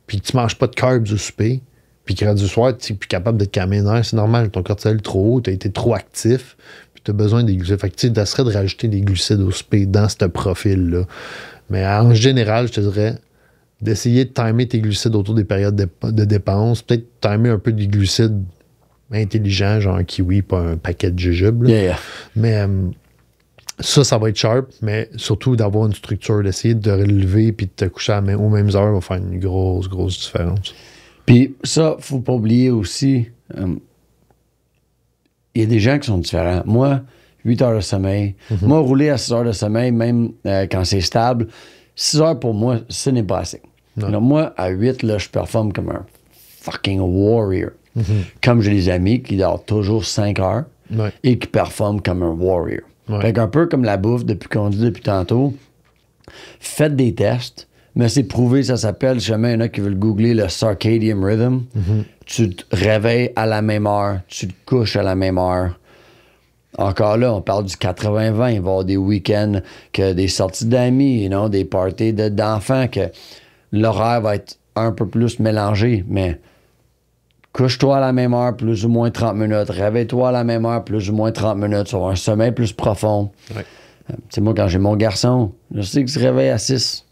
puis que tu manges pas de carbs au souper, puis que du soir, tu es plus capable de te calmer les nerfs, c'est normal. Ton cortisol est trop haut, tu as été trop actif, puis tu as besoin des glucides. Fait que tu serais de rajouter des glucides au souper dans ce profil-là. Mais en général, je te dirais d'essayer de timer tes glucides autour des périodes de dépenses. Peut-être timer un peu des glucides intelligents, genre un kiwi, pas un paquet de jujubes. Mais ça va être sharp, mais surtout d'avoir une structure, d'essayer de relever puis de te coucher aux mêmes heures va faire une grosse, grosse différence. Puis ça, faut pas oublier aussi, il y a des gens qui sont différents. Moi, 8 heures de sommeil. Moi, rouler à 6 heures de sommeil, même quand c'est stable, 6 heures pour moi, ce n'est pas assez. Alors, moi, à 8, là, je performe comme un fucking warrior. Comme j'ai des amis qui dorment toujours 5 heures et qui performent comme un warrior. Fait qu'un peu comme la bouffe, depuis qu'on dit depuis tantôt, faites des tests, mais c'est prouvé, ça s'appelle, jamais il y en a qui veulent googler le circadian rhythm. Tu te réveilles à la même heure, tu te couches à la même heure. Encore là, on parle du 80-20. Il va y avoir des week-ends, que des sorties d'amis, des parties d'enfants, que l'horaire va être un peu plus mélangé, mais couche-toi à la même heure, plus ou moins 30 minutes. Réveille-toi à la même heure, plus ou moins 30 minutes. Tu vas avoir un sommeil plus profond. Moi, quand j'ai mon garçon, je sais qu'il se réveille à 6.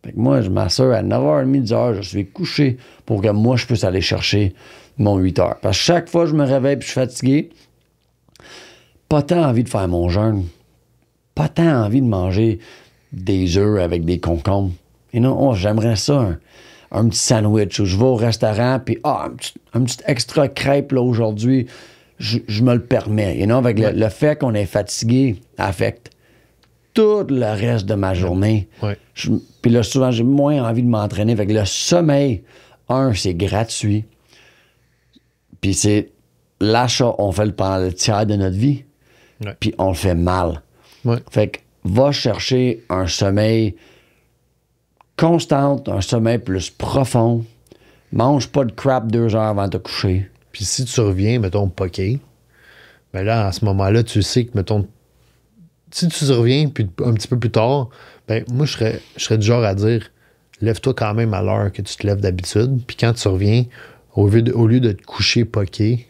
Fait que moi, je m'assure à 9h30, 10h, je suis couché pour que moi, je puisse aller chercher mon 8 heures. Parce que chaque fois que je me réveille et je suis fatigué, pas tant envie de faire mon jeûne, pas tant envie de manger des œufs avec des concombres. J'aimerais ça, un petit sandwich où je vais au restaurant, puis un petit extra crêpe là, aujourd'hui, je me le permets. Avec le fait qu'on est fatigué affecte tout le reste de ma journée. Puis là, souvent, j'ai moins envie de m'entraîner. Fait que le sommeil, c'est gratuit. Puis c'est l'achat, on fait pendant le tiers de notre vie. Puis on le fait mal. Fait que va chercher un sommeil constant, un sommeil plus profond. Mange pas de crap 2 heures avant de te coucher. Puis si tu reviens, mettons, poké, ben là, à ce moment-là, tu sais que, mettons, si tu reviens puis un petit peu plus tard, ben moi, je serais du genre à dire, lève-toi quand même à l'heure que tu te lèves d'habitude. Puis quand tu reviens, au lieu de te coucher poké,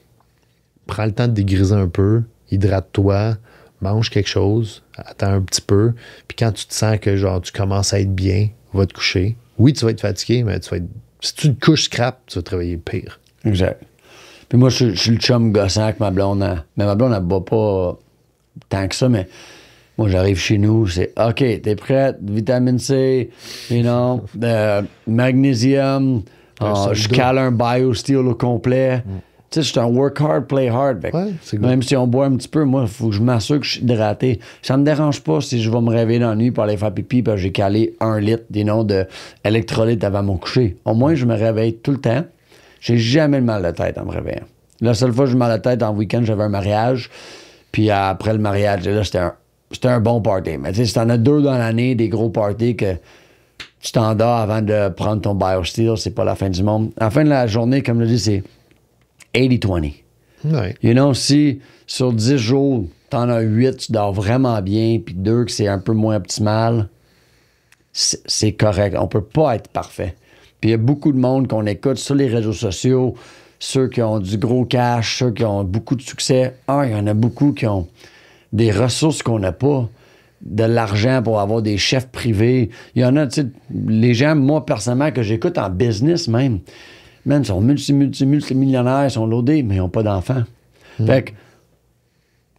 prends le temps de dégriser un peu, hydrate-toi, mange quelque chose, attends un petit peu, puis quand tu te sens que genre tu commences à être bien, va te coucher. Oui, tu vas être fatigué, mais si tu te couches scrap, tu vas te réveiller pire. Exact. Puis moi, je suis le chum gossant avec ma blonde. Mais ma blonde, elle ne bat pas tant que ça, mais moi, j'arrive chez nous, c'est OK, t'es prête? Vitamine C, magnésium, je cale un BioSteel au complet. Tu sais, je suis un work hard, play hard. Même si on boit un petit peu, moi, il faut que je m'assure que je suis hydraté. Ça me dérange pas si je vais me réveiller dans la nuit pour aller faire pipi parce que j'ai calé 1 litre d'électrolytes avant mon coucher. Au moins, je me réveille tout le temps. J'ai jamais le mal de tête en me réveillant. La seule fois que j'ai mal de tête en week-end, j'avais un mariage. Puis après le mariage, là, c'était un bon party. Mais tu sais, si t'en as 2 dans l'année, des gros parties que tu t'endors avant de prendre ton BioSteel, c'est pas la fin du monde. À la fin de la journée, comme je le dis, c'est 80-20. Si sur 10 jours, t'en as 8, tu dors vraiment bien, puis 2 que c'est un peu moins optimal, c'est correct. On peut pas être parfait. Puis il y a beaucoup de monde qu'on écoute sur les réseaux sociaux, ceux qui ont du gros cash, ceux qui ont beaucoup de succès. Il y en a beaucoup qui ont des ressources qu'on n'a pas, de l'argent pour avoir des chefs privés. Il y en a, tu sais, les gens, moi, personnellement, que j'écoute en business même, ils sont multimillionnaires, ils sont loadés, mais ils n'ont pas d'enfants. Fait que...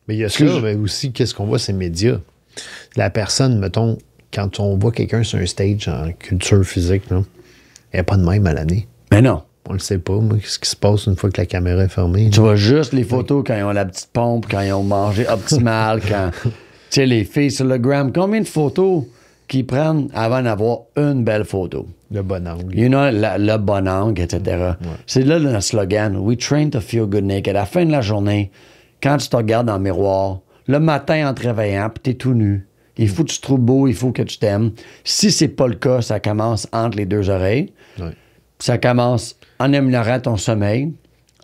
Mais il y a ça, mais aussi, qu'est-ce qu'on voit, c'est médias. La personne, mettons, quand on voit quelqu'un sur un stage en culture physique, là, elle n'est pas de même à l'année. Mais non. On le sait pas, moi, ce qui se passe une fois que la caméra est fermée. Tu vois juste les photos quand ils ont la petite pompe, quand ils ont mangé optimal, quand... Tu sais, les filles sur le gram, combien de photos qu'ils prennent avant d'avoir une belle photo? Le bon angle. Le bon angle, etc. C'est là le slogan. We train to feel good naked. À la fin de la journée, quand tu te regardes dans le miroir, le matin en te réveillant, puis t'es tout nu, il faut que tu te trouves beau, il faut que tu t'aimes. Si c'est pas le cas, ça commence entre les 2 oreilles. Ça commence en améliorant ton sommeil,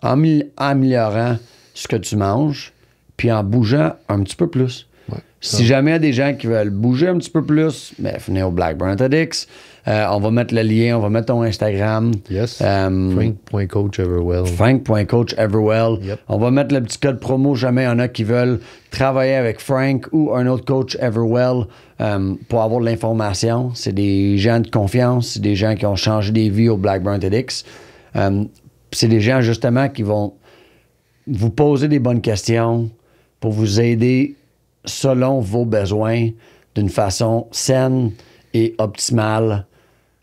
en améliorant ce que tu manges, puis en bougeant un petit peu plus. Ouais. Si jamais il y a des gens qui veulent bouger un petit peu plus, ben, venez au Blackburn Athletics. On va mettre le lien, on va mettre ton Instagram. Yes. Frank.coacheverwell. Frank.coacheverwell. Yep. On va mettre le petit code promo, jamais il y en a qui veulent travailler avec Frank ou un autre coach Everwell pour avoir de l'information. C'est des gens de confiance, c'est des gens qui ont changé des vies au Blackburn Athletics. C'est des gens justement qui vont vous poser des bonnes questions pour vous aider selon vos besoins d'une façon saine et optimale.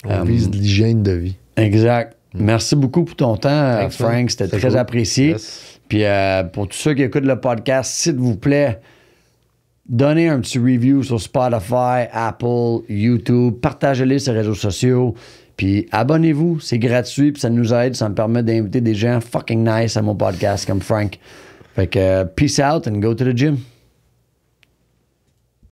On vise l'hygiène de vie. Exact. Merci beaucoup pour ton temps, Frank. C'était très cool. apprécié. Yes. Puis pour tous ceux qui écoutent le podcast, s'il vous plaît, donnez un petit review sur Spotify, Apple, YouTube. Partagez-les sur les réseaux sociaux. Puis abonnez-vous. C'est gratuit. Puis ça nous aide. Ça me permet d'inviter des gens fucking nice à mon podcast comme Frank. Fait que peace out and go to the gym.